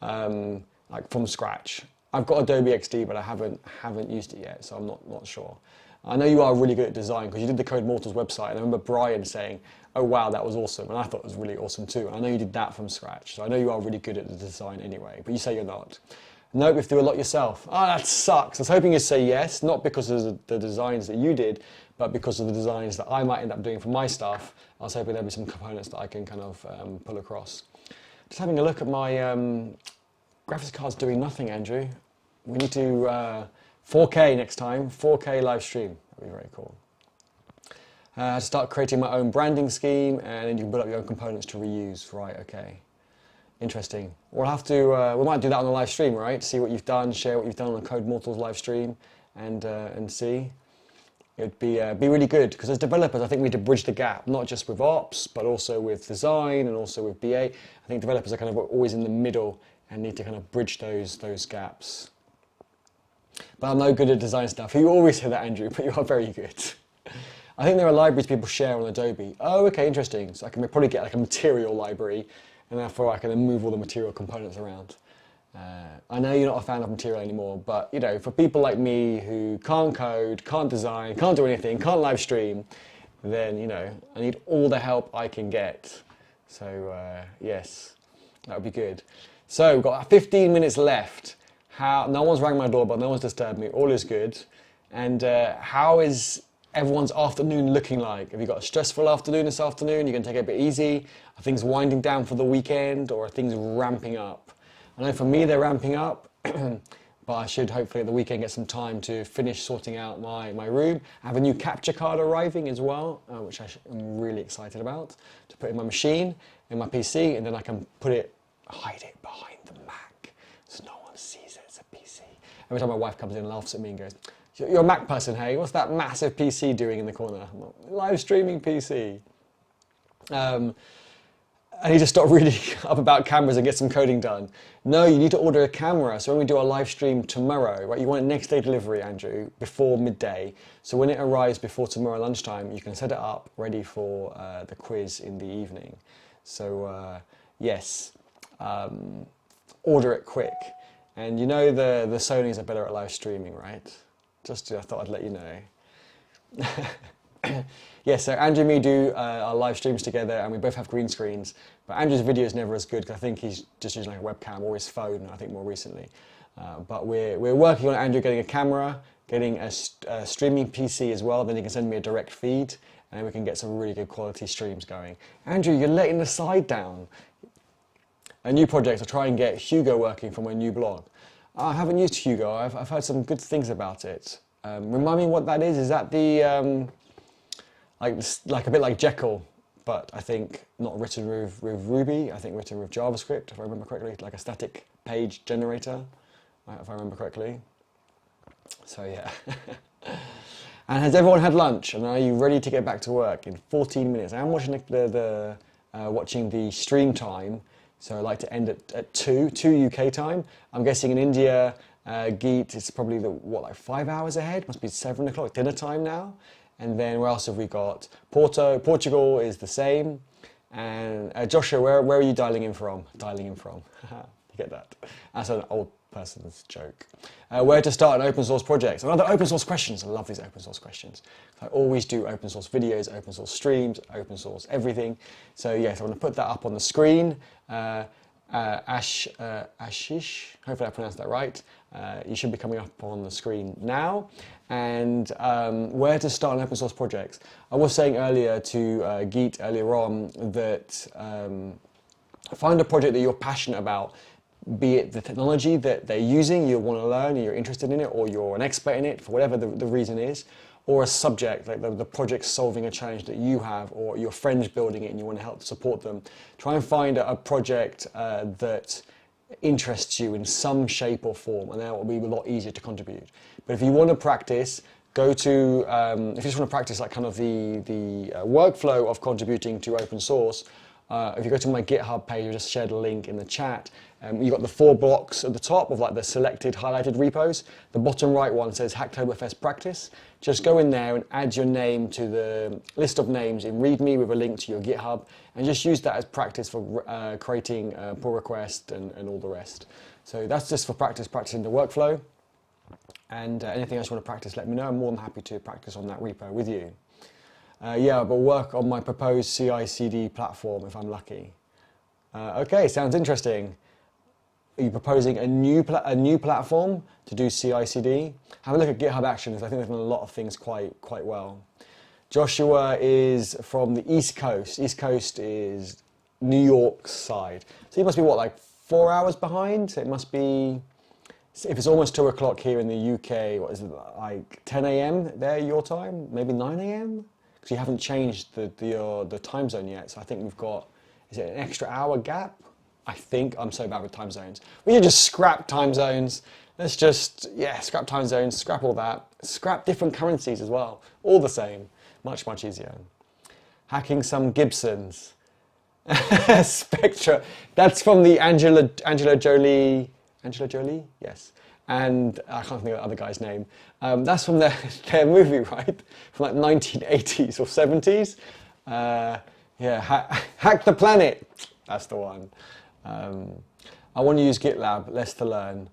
like from scratch? I've got Adobe XD, but I haven't used it yet, so I'm not sure. I know you are really good at design because you did the Code Mortals website, and I remember Brian saying, oh wow, that was awesome, and I thought it was really awesome too. And I know you did that from scratch, so I know you are really good at the design anyway, but you say you're not. Nope, you have to do a lot yourself. Oh, that sucks. I was hoping you'd say yes, not because of the designs that you did, but because of the designs that I might end up doing for my stuff. I was hoping there'd be some components that I can kind of pull across. Just having a look at my graphics card's doing nothing, Andrew. We need to 4K next time, 4K live stream. That'd be very cool. Start creating my own branding scheme, and then you can build up your own components to reuse. Right, okay. Interesting. We'll have to, we might do that on the live stream, right? See what you've done, share what you've done on the Code Mortals live stream, and see. It'd be really good, because as developers, I think we need to bridge the gap, not just with ops, but also with design and also with BA. I think developers are kind of always in the middle and need to kind of bridge those gaps. But I'm no good at design stuff. You always say that, Andrew, but you are very good. I think there are libraries people share on Adobe. Oh, okay, interesting. So I can probably get like a material library, and therefore I can then move all the material components around. I know you're not a fan of material anymore, but you know, for people like me who can't code, can't design, can't do anything, can't live stream, then you know, I need all the help I can get. So yes, that would be good. So we've got 15 minutes left. No one's rang my doorbell, no one's disturbed me, all is good. And how is everyone's afternoon looking like? Have you got a stressful afternoon this afternoon? You're going to take it a bit easy? Are things winding down for the weekend, or are things ramping up? I know for me they're ramping up, but I should hopefully at the weekend get some time to finish sorting out my room. I have a new capture card arriving as well, which I'm really excited about, to put in my machine, in my PC, and then I can hide it behind the Mac so no one sees it as a PC. Every time my wife comes in and laughs at me and goes, "You're a Mac person, hey? What's that massive PC doing in the corner?" I'm like, live streaming PC. I need to stop reading up about cameras and get some coding done. No, you need to order a camera. So when we do our live stream tomorrow, right, you want a next day delivery, Andrew, before midday. So when it arrives before tomorrow lunchtime, you can set it up ready for the quiz in the evening. So yes, order it quick. And you know the Sonys are better at live streaming, right? Just I thought I'd let you know. Yeah, so Andrew and me do our live streams together, and we both have green screens. But Andrew's video is never as good because I think he's just using like a webcam or his phone, I think more recently. But we're working on Andrew getting a camera, getting a streaming PC as well. Then he can send me a direct feed, and we can get some really good quality streams going. Andrew, you're letting the side down. A new project, I'll try and get Hugo working for my new blog. I haven't used Hugo. I've heard some good things about it. Remind me what that is. Is that the like a bit like Jekyll, but I think not written with Ruby, I think written with JavaScript, if I remember correctly, like a static page generator, if I remember correctly. So yeah. And has everyone had lunch? And are you ready to get back to work in 14 minutes? I'm watching watching the stream time, so I like to end at 2 UK time. I'm guessing in India, Geet, it's probably like 5 hours ahead, must be 7 o'clock, dinner time now. And then where else have we got? Portugal is the same. And Joshua, where are you dialing in from? You get that? That's an old person's joke. Where to start an open source project? Another open source questions. I love these open source questions. I always do open source videos, open source streams, open source everything. So yes, I'm going to put that up on the screen. Ashish, hopefully I pronounced that right. You should be coming up on the screen now. And where to start an open source project. I was saying earlier to Geet earlier on that find a project that you're passionate about, be it the technology that they're using, you want to learn, you're interested in it, or you're an expert in it for whatever the reason is, or a subject, like the project solving a challenge that you have, or your friends building it and you want to help support them. Try and find a project that interests you in some shape or form, and that will be a lot easier to contribute. But if you want to practice, go to, if you just want to practice like kind of the workflow of contributing to open source, if you go to my GitHub page, I just shared a link in the chat. You've got the 4 blocks at the top of like the selected highlighted repos. The bottom right one says Hacktoberfest practice. Just go in there and add your name to the list of names in README with a link to your GitHub, and just use that as practice for creating pull requests and all the rest. So that's just for practicing the workflow. And anything else you want to practice, let me know. I'm more than happy to practice on that repo with you. Yeah, but work on my proposed CI/CD platform if I'm lucky. Okay, sounds interesting. Are you proposing a new platform to do CI/CD? Have a look at GitHub Actions. I think they've done a lot of things quite well. Joshua is from the East Coast. East Coast is New York side. So he must be what, like 4 hours behind? So it must be, if it's almost 2 o'clock here in the UK, what is it, like 10 a.m. there your time? Maybe 9 a.m.? Because you haven't changed the time zone yet. So I think we've got, is it an extra hour gap? I think. I'm so bad with time zones. We should just scrap time zones. Let's just, yeah, scrap time zones, scrap all that. Scrap different currencies as well. All the same. Much easier. Hacking some Gibsons. Spectra. That's from the Angela Jolie. Angela Jolie? Yes. And I can't think of the other guy's name. That's from their movie, right? From like 1980s or 70s. Yeah, Hack the Planet. That's the one. I want to use GitLab, less to learn.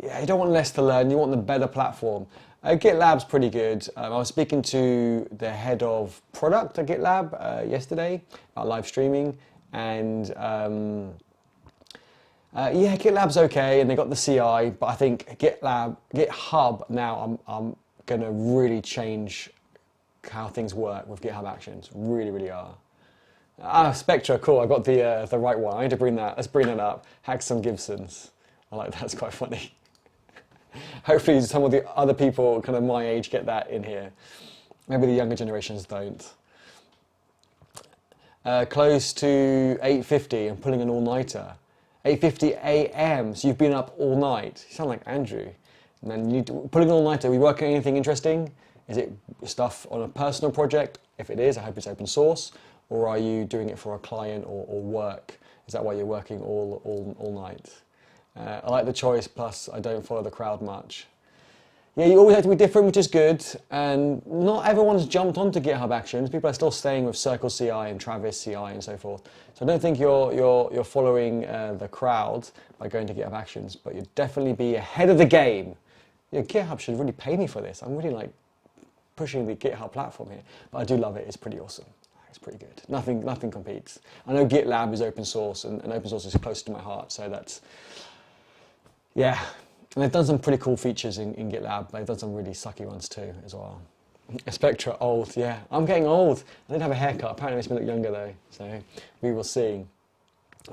Yeah, you don't want less to learn, you want the better platform. GitLab's pretty good. I was speaking to the head of product at GitLab yesterday about live streaming, and yeah, GitLab's okay, and they got the CI, but I think GitHub now, I'm gonna really change how things work with GitHub Actions. Really are. Spectra, cool. I got the right one. I need to bring that. Let's bring that up. Hack some Gibsons. I like that. It's quite funny. Hopefully, some of the other people, kind of my age, get that in here. Maybe the younger generations don't. Close to 8:50 and pulling an all-nighter. 8:50 a.m. So you've been up all night. You sound like Andrew. And then you pulling an all-nighter. Are we working on anything interesting? Is it stuff on a personal project? If it is, I hope it's open source. or are you doing it for a client or work? Is that why you're working all night? I like the choice, plus I don't follow the crowd much. Yeah, you always have to be different, which is good, and not everyone's jumped onto GitHub Actions. People are still staying with Circle CI and Travis CI and so forth. So I don't think you're following the crowd by going to GitHub Actions, but you'd definitely be ahead of the game. Yeah, GitHub should really pay me for this. I'm really like pushing the GitHub platform here, but I do love it. It's pretty awesome. It's pretty good. Nothing competes. I know GitLab is open source, and open source is close to my heart, so that's, yeah. And they've done some pretty cool features in GitLab. They've done some really sucky ones too, as well. Spectra, old, yeah. I'm getting old. I didn't have a haircut. Apparently it makes me look younger though, so we will see.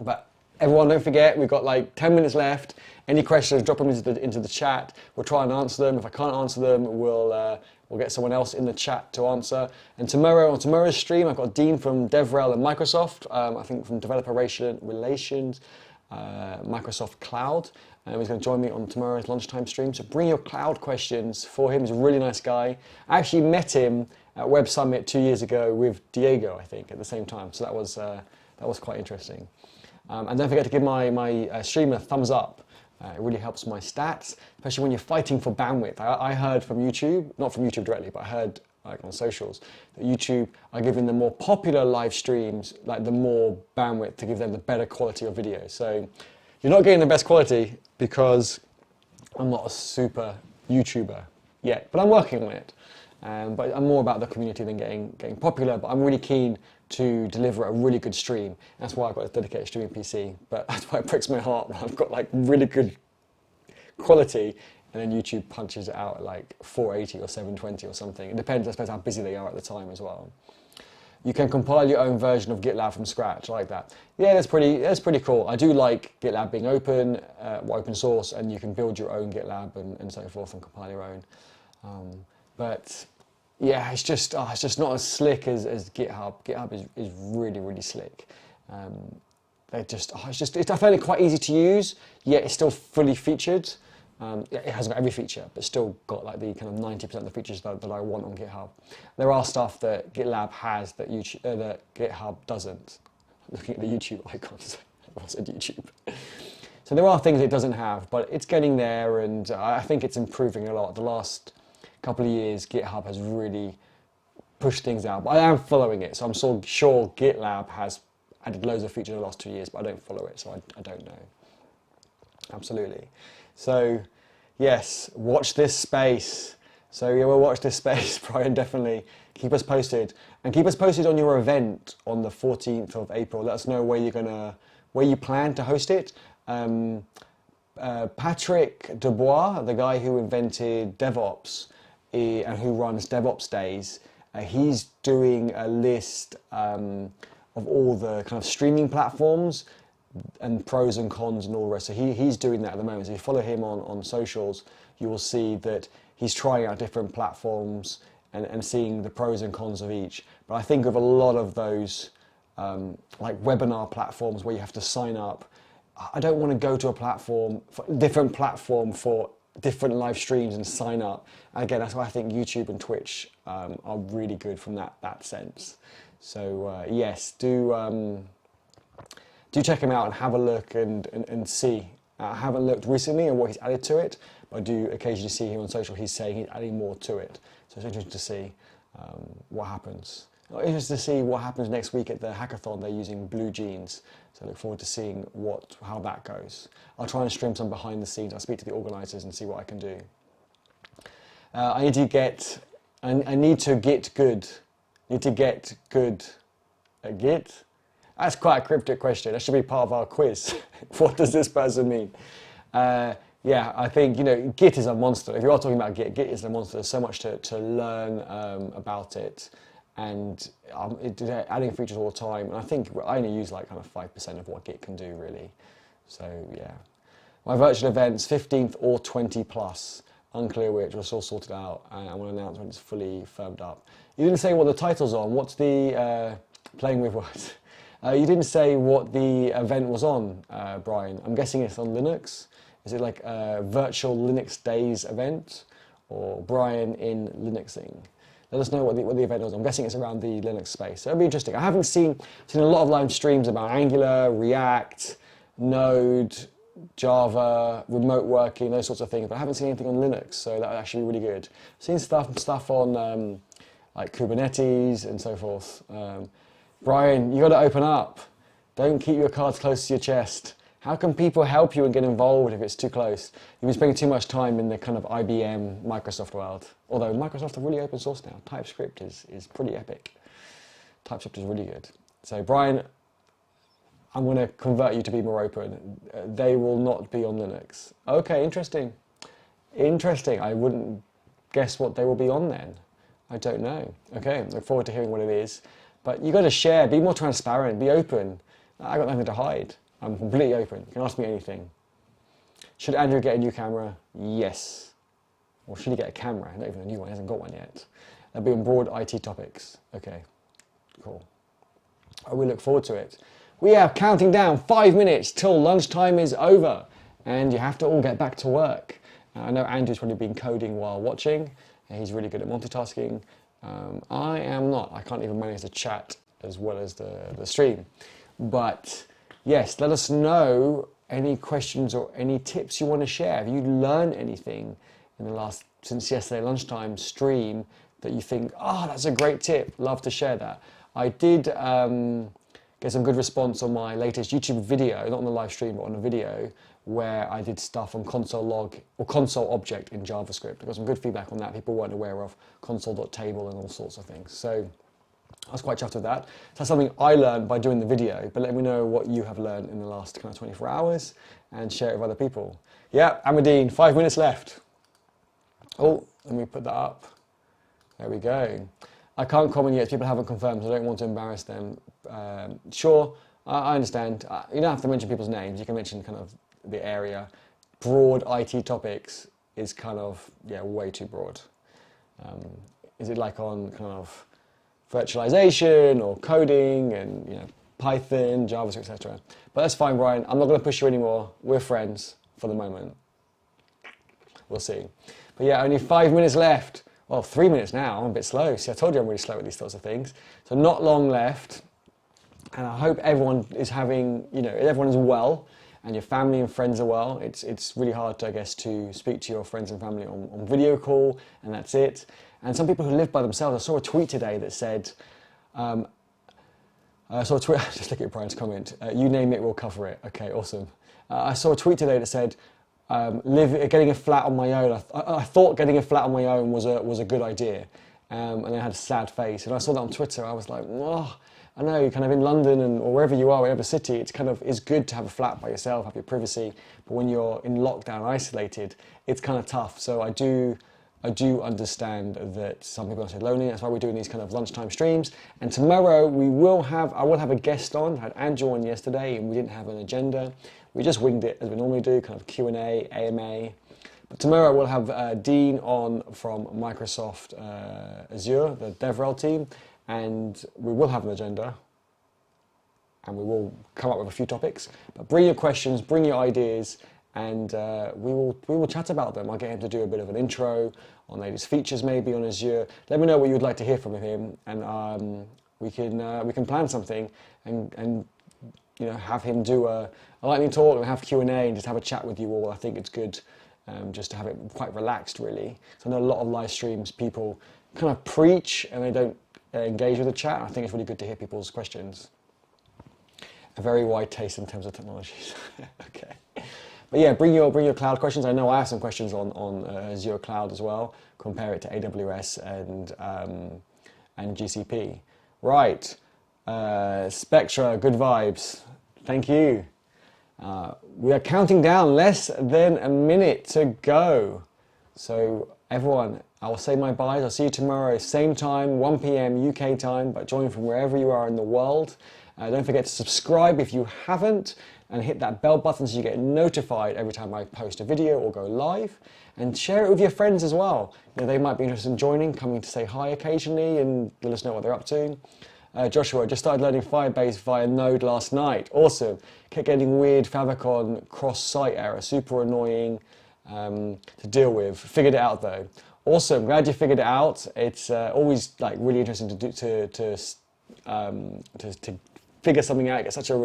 But everyone, don't forget, we've got like 10 minutes left. Any questions, drop them into the chat. We'll try and answer them. If I can't answer them, we'll get someone else in the chat to answer. And tomorrow, on tomorrow's stream, I've got Dean from DevRel and Microsoft, I think from Developer Relations, Microsoft Cloud. He's going to join me on tomorrow's lunchtime stream. So bring your cloud questions for him. He's a really nice guy. I actually met him at Web Summit 2 years ago with Diego, I think, at the same time. So that was quite interesting. And don't forget to give my stream a thumbs up. It really helps my stats, especially when you're fighting for bandwidth. I heard from YouTube, not from YouTube directly, but I heard like on socials, that YouTube are giving the more popular live streams like the more bandwidth to give them the better quality of video. So you're not getting the best quality because I'm not a super YouTuber yet, but I'm working on it. But I'm more about the community than getting popular, but I'm really keen to deliver a really good stream. That's why I've got a dedicated streaming PC, but that's why it breaks my heart when I've got like really good quality and then YouTube punches it out at like 480 or 720 or something. It depends, I suppose, how busy they are at the time as well. You can compile your own version of GitLab from scratch. I like that. Yeah, that's pretty cool. I do like GitLab being open, open source, and you can build your own GitLab and so forth and compile your own. But yeah, it's just not as slick as GitHub. GitHub is really slick. I find it quite easy to use, yet it's still fully featured. It hasn't got every feature, but still got like the kind of 90% of the features that I want on GitHub. There are stuff that GitLab has that GitHub doesn't. Looking at the YouTube icons, I said YouTube. So there are things it doesn't have, but it's getting there, and I think it's improving a lot. The last couple of years, GitHub has really pushed things out, but I am following it, so I'm so sure GitLab has added loads of features in the last 2 years, but I don't follow it, so I don't know. Absolutely. So, yes, watch this space. So yeah, we'll watch this space, Brian, definitely. Keep us posted. And keep us posted on your event on the 14th of April. Let us know where you plan to host it. Patrick Dubois, the guy who invented DevOps and who runs DevOps Days, he's doing a list of all the kind of streaming platforms and pros and cons and all the rest. So he's doing that at the moment. So if you follow him on socials, you will see that he's trying out different platforms and seeing the pros and cons of each. But I think of a lot of those like webinar platforms where you have to sign up. I don't want to go to a different platform for different live streams and sign up. And again, that's why I think YouTube and Twitch are really good from that sense. So yes, do check him out and have a look and see. I haven't looked recently at what he's added to it, but I do occasionally see him on social. He's saying he's adding more to it. So it's interesting to see what happens. Interesting to see what happens next week at the hackathon. They're using Blue Jeans. So I look forward to seeing how that goes. I'll try and stream some behind the scenes. I'll speak to the organisers and see what I can do. I need to get good. Need to get good at Git. That's quite a cryptic question. That should be part of our quiz. What does this person mean? Yeah, I think, Git is a monster. If you are talking about Git is a monster. There's so much to learn about it. And adding features all the time. And I think I only use like kind of 5% of what Git can do, really. So, yeah. My virtual events, 15th or 20 plus. Unclear which, we're all sorted out. And I want to announce when it's fully firmed up. You didn't say what the title's on. What's the playing with words? You didn't say what the event was on, Brian. I'm guessing it's on Linux. Is it like a virtual Linux Days event? Or Brian in Linuxing? Let us know what the event was. I'm guessing it's around the Linux space. So it'll be interesting. I haven't seen a lot of live streams about Angular, React, Node, Java, remote working, those sorts of things, but I haven't seen anything on Linux, so that would actually be really good. I've seen stuff on like Kubernetes and so forth. Brian, you got to open up. Don't keep your cards close to your chest. How can people help you and get involved if it's too close? You've been spending too much time in the kind of IBM, Microsoft world. Although Microsoft are really open source now. TypeScript is pretty epic. TypeScript is really good. So Brian, I'm going to convert you to be more open. They will not be on Linux. Okay, interesting. Interesting. I wouldn't guess what they will be on then. I don't know. Okay, look forward to hearing what it is. But you got to share, be more transparent, be open. I got nothing to hide. I'm completely open. You can ask me anything. Should Andrew get a new camera? Yes. Or should he get a camera? Not even a new one. He hasn't got one yet. They'll be on broad IT topics. Okay, cool. We look forward to it. We are counting down 5 minutes till lunchtime is over. And you have to all get back to work. I know Andrew's probably been coding while watching. He's really good at multitasking. I am not. I can't even manage the chat as well as the stream. But yes, let us know any questions or any tips you want to share. Have you learned anything in the since yesterday lunchtime stream that you think, oh, that's a great tip, love to share that. I did get some good response on my latest YouTube video, not on the live stream, but on a video where I did stuff on console log or console object in JavaScript. I got some good feedback on that. People weren't aware of console.table and all sorts of things. So I was quite chuffed with that. So that's something I learned by doing the video, but let me know what you have learned in the last kind of 24 hours and share it with other people. Yeah, Amadine, 5 minutes left. Oh, let me put that up. There we go. I can't comment yet, people haven't confirmed, so I don't want to embarrass them. Sure, I understand. You don't have to mention people's names, you can mention kind of the area. Broad IT topics is kind of, yeah, way too broad. Is it like on kind of virtualization or coding and, you know, Python, JavaScript, etc. But that's fine, Brian. I'm not going to push you anymore. We're friends for the moment. We'll see. But yeah, only 5 minutes left. Well, 3 minutes now. I'm a bit slow. See, I told you I'm really slow with these sorts of things. So not long left. And I hope everyone is having, you know, everyone is well and your family and friends are well. It's really hard, I guess, to speak to your friends and family on video call, and that's it. And some people who live by themselves, I saw a tweet today that said, I saw a tweet, just look at Brian's comment, you name it, we'll cover it. Okay, awesome. I saw a tweet today that said, getting a flat on my own, I thought getting a flat on my own was a good idea. And I had a sad face. And I saw that on Twitter, I was like, oh, I know, you're kind of in London or wherever you are, whatever city, it's good to have a flat by yourself, have your privacy. But when you're in lockdown, isolated, it's kind of tough. So I do understand that some people are so lonely. That's why we're doing these kind of lunchtime streams. And tomorrow I will have a guest on. I had Andrew on yesterday and we didn't have an agenda. We just winged it as we normally do, kind of Q&A, AMA. But tomorrow we'll have Dean on from Microsoft Azure, the DevRel team, and we will have an agenda. And we will come up with a few topics. But bring your questions, bring your ideas, and we will chat about them. I'll get him to do a bit of an intro on latest features maybe on Azure. Let me know what you'd like to hear from him, and we can plan something and you know, have him do a lightning talk and have Q&A and just have a chat with you all. I think it's good just to have it quite relaxed, really. So I know a lot of live streams people kind of preach and they don't engage with the chat. I think it's really good to hear people's questions. A very wide taste in terms of technologies. Okay. But yeah, bring your cloud questions. I know I have some questions on Azure Cloud as well. Compare it to AWS and GCP. Right, Spectra, good vibes. Thank you. We are counting down, less than a minute to go. So everyone, I will say my byes. I'll see you tomorrow, same time, 1 p.m. UK time, but join from wherever you are in the world. Don't forget to subscribe if you haven't, and hit that bell button so you get notified every time I post a video or go live. And share it with your friends as well. You know, they might be interested in joining, coming to say hi occasionally and let us know what they're up to. Joshua, just started learning Firebase via Node last night. Awesome. Kept getting weird favicon cross-site error, super annoying to deal with. Figured it out though. Awesome, glad you figured it out. It's always like really interesting to do to figure something out. Get such a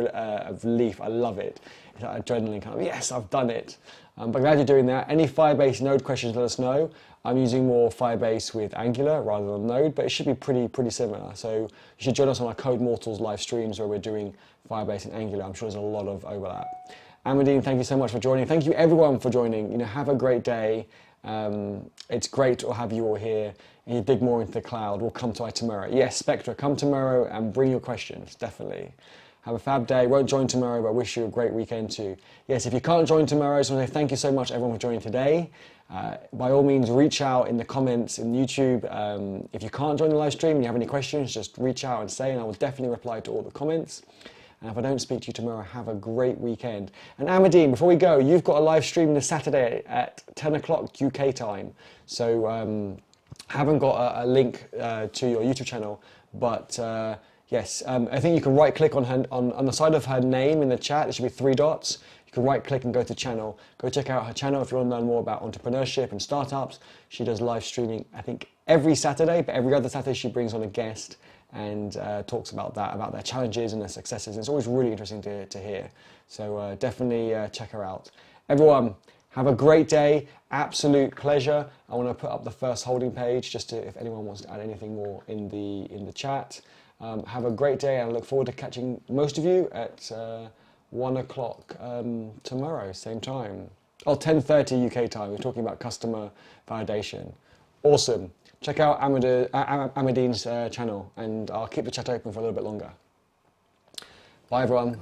relief. I love it. It's like adrenaline kind of, yes, I've done it. But glad you're doing that. Any Firebase Node questions, let us know. I'm using more Firebase with Angular rather than Node, but it should be pretty similar. So you should join us on our Code Mortals live streams where we're doing Firebase and Angular. I'm sure there's a lot of overlap. Amadine, thank you so much for joining. Thank you everyone for joining. You know, have a great day. It's great to have you all here. And you dig more into the cloud. We'll come to tomorrow. Yes, Spectra, come tomorrow and bring your questions, definitely. Have a fab day. Won't join tomorrow, but wish you a great weekend too. Yes, if you can't join tomorrow, I just want to say thank you so much everyone for joining today. By all means, reach out in the comments in YouTube. If you can't join the live stream and you have any questions, just reach out and say, and I will definitely reply to all the comments. And if I don't speak to you tomorrow, have a great weekend. And Amadine, before we go, you've got a live stream this Saturday at 10 o'clock UK time. So haven't got a link to your YouTube channel, but yes, I think you can right click on her, on the side of her name in the chat. There should be 3 dots. You can right click and go to channel. Go check out her channel if you want to learn more about entrepreneurship and startups. She does live streaming, I think, every Saturday, but every other Saturday she brings on a guest and talks about that, about their challenges and their successes. It's always really interesting to hear. So definitely check her out. Everyone, have a great day. Absolute pleasure. I want to put up the first holding page just to, if anyone wants to add anything more in the chat. Have a great day, and I look forward to catching most of you at 1 o'clock tomorrow, same time. Oh, 10:30 UK time. We're talking about customer validation. Awesome. Check out Amadine's channel, and I'll keep the chat open for a little bit longer. Bye, everyone.